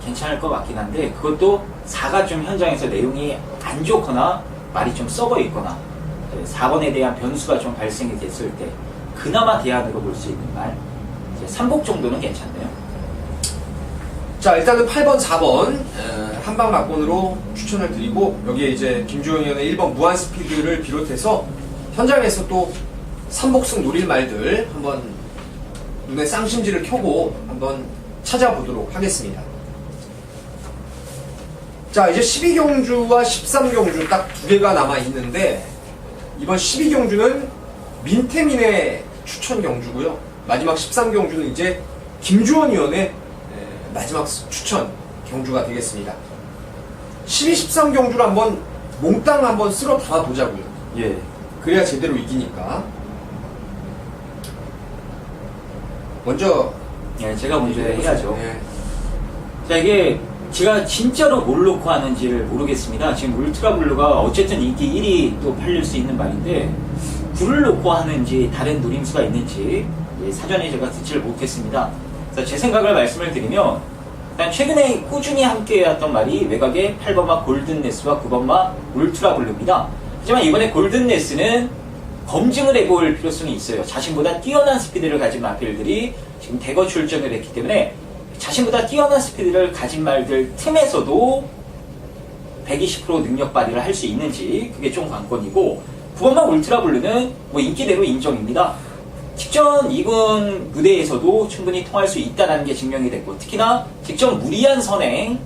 괜찮을 것 같긴 한데 그것도 4가 좀 현장에서 내용이 안 좋거나 말이 좀 썩어 있거나 4번에 대한 변수가 좀 발생이 됐을 때 그나마 대안으로 볼 수 있는 말 3복 정도는 괜찮네요. 자, 일단은 8번, 4번 한방 막권으로 추천을 드리고 여기에 이제 김주영 의원의 1번 무한 스피드를 비롯해서 현장에서 또 3복승 노릴 말들 한번 눈에 쌍심지를 켜고 한번 찾아보도록 하겠습니다. 자, 이제 12경주와 13경주 딱 2개가 남아있는데 이번 12경주는 민태민의 추천 경주고요. 마지막 13경주는 이제 김주원 의원의 마지막 추천 경주가 되겠습니다. 12, 13경주를 한번 몽땅 한번 쓸어 담아보자고요. 예. 그래야 제대로 이기니까. 먼저 제가 먼저 해야죠. 네. 자, 이게 제가 진짜로 뭘 놓고 하는지를 모르겠습니다. 지금 울트라블루가 어쨌든 인기 1위 또 팔릴 수 있는 말인데 굴을 놓고 하는지 다른 노림수가 있는지 사전에 제가 듣지를 못했습니다. 그래서 제 생각을 말씀을 드리면 일단 최근에 꾸준히 함께해왔던 말이 외곽의 8번마 골든네스와 9번마 울트라블루입니다. 하지만 이번에 골든네스는 검증을 해볼 필요성이 있어요. 자신보다 뛰어난 스피드를 가진 마필들이 지금 대거 출전을 했기 때문에 자신보다 뛰어난 스피드를 가진 말들 틈에서도 120% 능력 발휘를 할 수 있는지 그게 좀 관건이고 9번마 울트라블루는 뭐 인기대로 인정입니다. 직전 2군 무대에서도 충분히 통할 수 있다는 게 증명이 됐고 특히나 직전 무리한 선행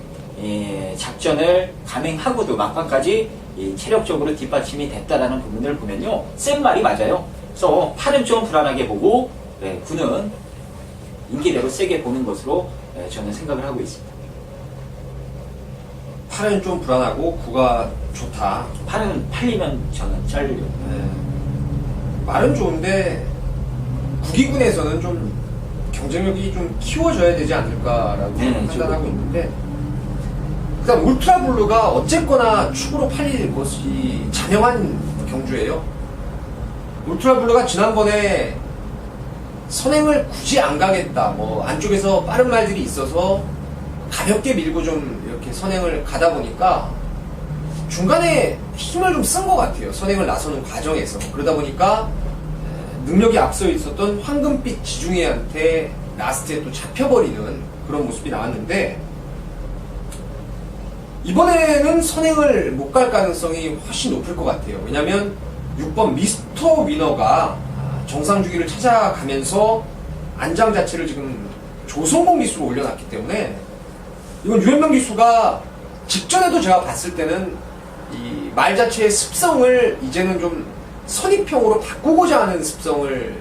작전을 감행하고도 막판까지 체력적으로 뒷받침이 됐다라는 부분을 보면요 센 말이 맞아요. 그래서 팔은 좀 불안하게 보고 9는 인기대로 세게 보는 것으로 저는 생각을 하고 있습니다. 8은 좀 불안하고 9가 좋다. 8은 팔리면 저는 자르려고. 말은 좋은데 국기군에서는 좀 경쟁력이 좀 키워져야 되지 않을까라고 판단하고 있는데, 일단 울트라블루가 어쨌거나 축으로 팔릴 것이 자명한 경주예요. 울트라블루가 지난번에 선행을 굳이 안 가겠다, 뭐 안쪽에서 빠른 말들이 있어서 가볍게 밀고 좀 이렇게 선행을 가다 보니까 중간에 힘을 좀 쓴 것 같아요. 선행을 나서는 과정에서. 그러다 보니까 능력이 앞서 있었던 황금빛 지중해한테 라스트에 또 잡혀버리는 그런 모습이 나왔는데, 이번에는 선행을 못 갈 가능성이 훨씬 높을 것 같아요. 왜냐면 6번 미스터 위너가 정상 주기를 찾아가면서 안장 자체를 지금 조성공 기수로 올려놨기 때문에, 이건 유현명 기수가 직전에도 제가 봤을 때는 이 말 자체의 습성을 이제는 좀 선입형으로 바꾸고자 하는 습성을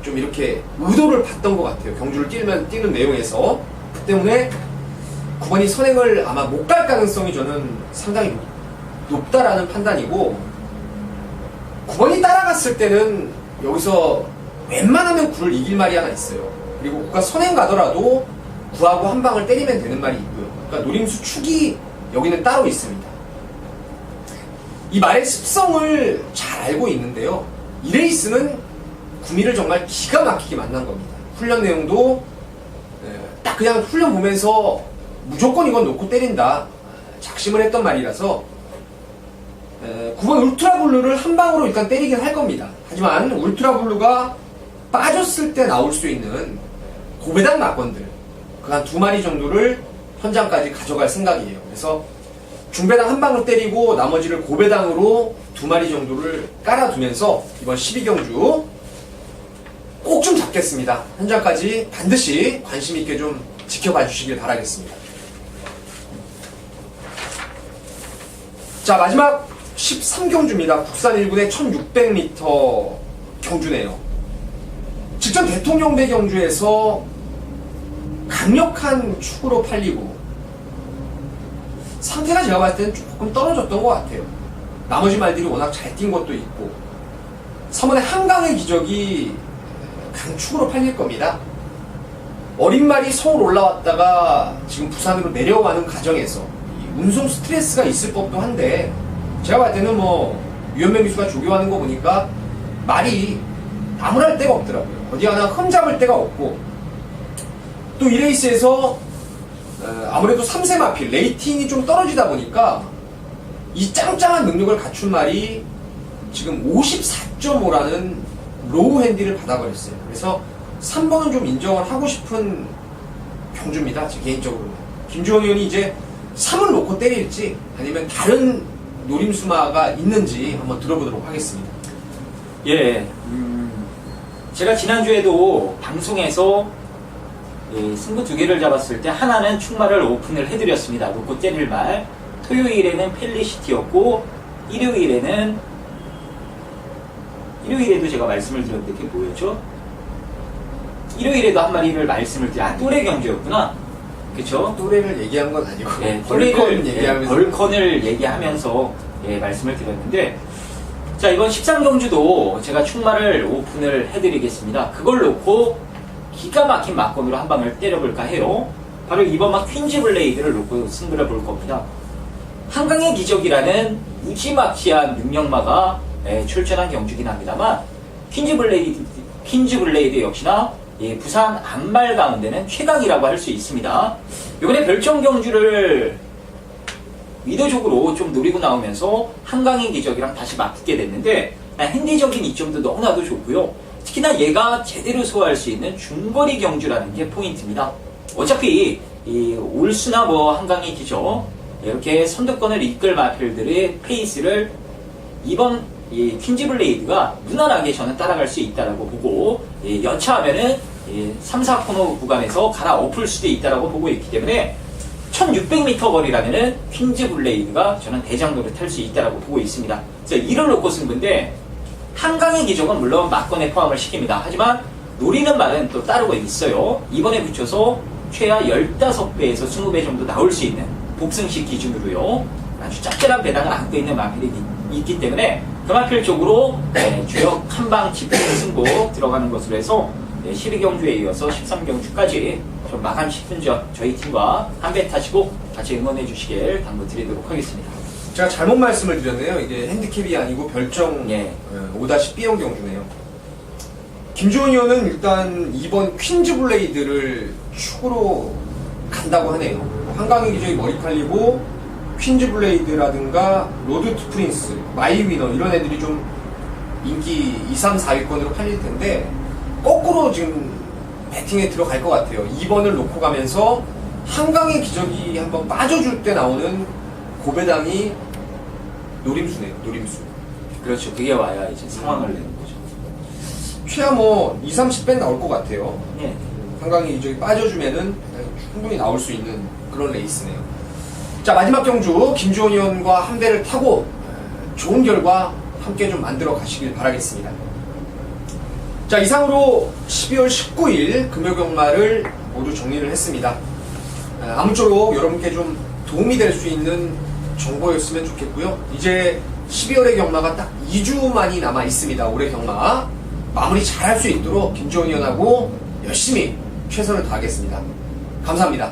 좀 이렇게 의도를 봤던 것 같아요. 경주를 뛰는 내용에서. 그 때문에 9번이 선행을 아마 못 갈 가능성이 저는 상당히 높다라는 판단이고, 9번이 따라갔을 때는 여기서 웬만하면 9를 이길 말이 하나 있어요. 그리고 9가 선행 가더라도 9하고 한 방을 때리면 되는 말이 있고요. 그러니까 노림수 축이 여기는 따로 있습니다. 이 말의 습성을 잘 알고 있는데요. 이 레이스는 구미를 정말 기가 막히게 만난 겁니다. 훈련 내용도 딱 그냥 훈련 보면서 무조건 이건 놓고 때린다, 작심을 했던 말이라서 9번 울트라블루를 한 방으로 일단 때리긴 할 겁니다. 하지만 울트라블루가 빠졌을 때 나올 수 있는 고배당 막건들, 그 한 2마리 정도를 현장까지 가져갈 생각이에요. 그래서 중배당 한 방을 때리고 나머지를 고배당으로 2마리 정도를 깔아두면서 이번 12경주 꼭 좀 잡겠습니다. 현장까지 반드시 관심 있게 좀 지켜봐 주시길 바라겠습니다. 자, 마지막 13경주입니다. 국산 1군의 1600m 경주네요. 직전 대통령배 경주에서 강력한 축으로 팔리고 상태가 제가 봤을 때는 조금 떨어졌던 것 같아요. 나머지 말들이 워낙 잘 뛴 것도 있고, 3월에 한강의 기적이 강축으로 팔릴 겁니다. 어린 말이 서울 올라왔다가 지금 부산으로 내려가는 과정에서 운송 스트레스가 있을 법도 한데, 제가 봤을 때는 뭐 유현명 기수가 조교하는 거 보니까 말이 나무랄 데가 없더라고요. 어디 하나 흠잡을 데가 없고, 또 이 레이스에서 아무래도 3세 마필 레이팅이 좀 떨어지다 보니까 이 짱짱한 능력을 갖춘 말이 지금 54.5라는 로우 핸디를 받아버렸어요. 그래서 3번은 좀 인정을 하고 싶은 경주입니다. 제 개인적으로. 김주원 의원이 이제 3을 놓고 때릴지 아니면 다른 노림수마가 있는지 한번 들어보도록 하겠습니다. 예, 제가 지난주에도 방송에서 승부 2개를 잡았을 때 하나는 축마를 오픈을 해드렸습니다. 놓고 때릴 말. 토요일에는 펠리시티였고, 일요일에도 제가 말씀을 드렸는데 그게 뭐였죠? 일요일에도 한 마리를 말씀을 드렸, 또래 경주였구나. 그쵸? 또래를 얘기한 건 아니고, 네, 벌컨 얘기하면서. 벌컨을 얘기하면서 말씀을 드렸는데, 자, 이번 13경주도 제가 축마를 오픈을 해드리겠습니다. 그걸 놓고 기가 막힌 막건으로 한 방을 때려볼까 해요. 바로 이번 막 퀸즈 블레이드를 놓고 승부를 볼 겁니다. 한강의 기적이라는 무지막지한 능력마가 출전한 경주긴 합니다만, 퀸즈 블레이드 역시나 부산 안말 가운데는 최강이라고 할 수 있습니다. 이번에 별정 경주를 의도적으로 좀 노리고 나오면서 한강의 기적이랑 다시 맞붙게 됐는데, 핸디적인 이점도 너무나도 좋고요. 특히나 얘가 제대로 소화할 수 있는 중거리 경주라는 게 포인트입니다. 어차피 이 올수나 뭐 한강의 기적, 이렇게 선두권을 이끌 마필들의 페이스를 이번 이 퀸즈 블레이드가 무난하게 저는 따라갈 수 있다라고 보고, 여차하면은 3, 4코너 구간에서 갈아엎을 수도 있다라고 보고 있기 때문에 1600m 거리라면은 퀸즈 블레이드가 저는 대장로를 탈 수 있다라고 보고 있습니다. 이를 놓고 승부인데, 한강의 기적은 물론 막건에 포함을 시킵니다. 하지만 노리는 말은 또 따로 있어요. 이번에 붙여서 최하 15배에서 20배 정도 나올 수 있는 복승식 기준으로요. 아주 짭짤한 배당을 안고 있는 마필이 있기 때문에 그 마필 쪽으로 주역 한방 집중 승부 들어가는 것으로 해서 12경주에 이어서 13경주까지 좀 마감 10분 전 저희 팀과 한 배 타시고 같이 응원해 주시길 당부드리도록 하겠습니다. 제가 잘못 말씀을 드렸네요. 이게 핸디캡이 아니고 별정 예. 5-B형 경주네요. 김주원 의원은 일단 이번 퀸즈 블레이드를 축으로 간다고 하네요. 한강의 기적이 머리 팔리고 퀸즈 블레이드라든가 로드 투 프린스, 마이 위너 이런 애들이 좀 인기 2, 3, 4위권으로 팔릴 텐데 거꾸로 지금 배팅에 들어갈 것 같아요. 2번을 놓고 가면서 한강의 기적이 한번 빠져줄 때 나오는 고배당이 노림수네요. 노림수. 그렇죠. 그게 와야 이제 상황을 내는 거죠. 최하 뭐 2, 30배 나올 것 같아요. 예. 한강의 기적이 빠져주면은 충분히 나올 수 있는 그런 레이스네요. 자, 마지막 경주 김주원 의원과 한 배를 타고 좋은 결과 함께 좀 만들어 가시길 바라겠습니다. 자, 이상으로 12월 19일 금요경마를 모두 정리를 했습니다. 아무쪼록 여러분께 좀 도움이 될 수 있는 정보였으면 좋겠고요. 이제 12월의 경마가 딱 2주만이 남아 있습니다. 올해 경마 마무리 잘 할 수 있도록 김주원 의원하고 열심히 최선을 다하겠습니다. 감사합니다.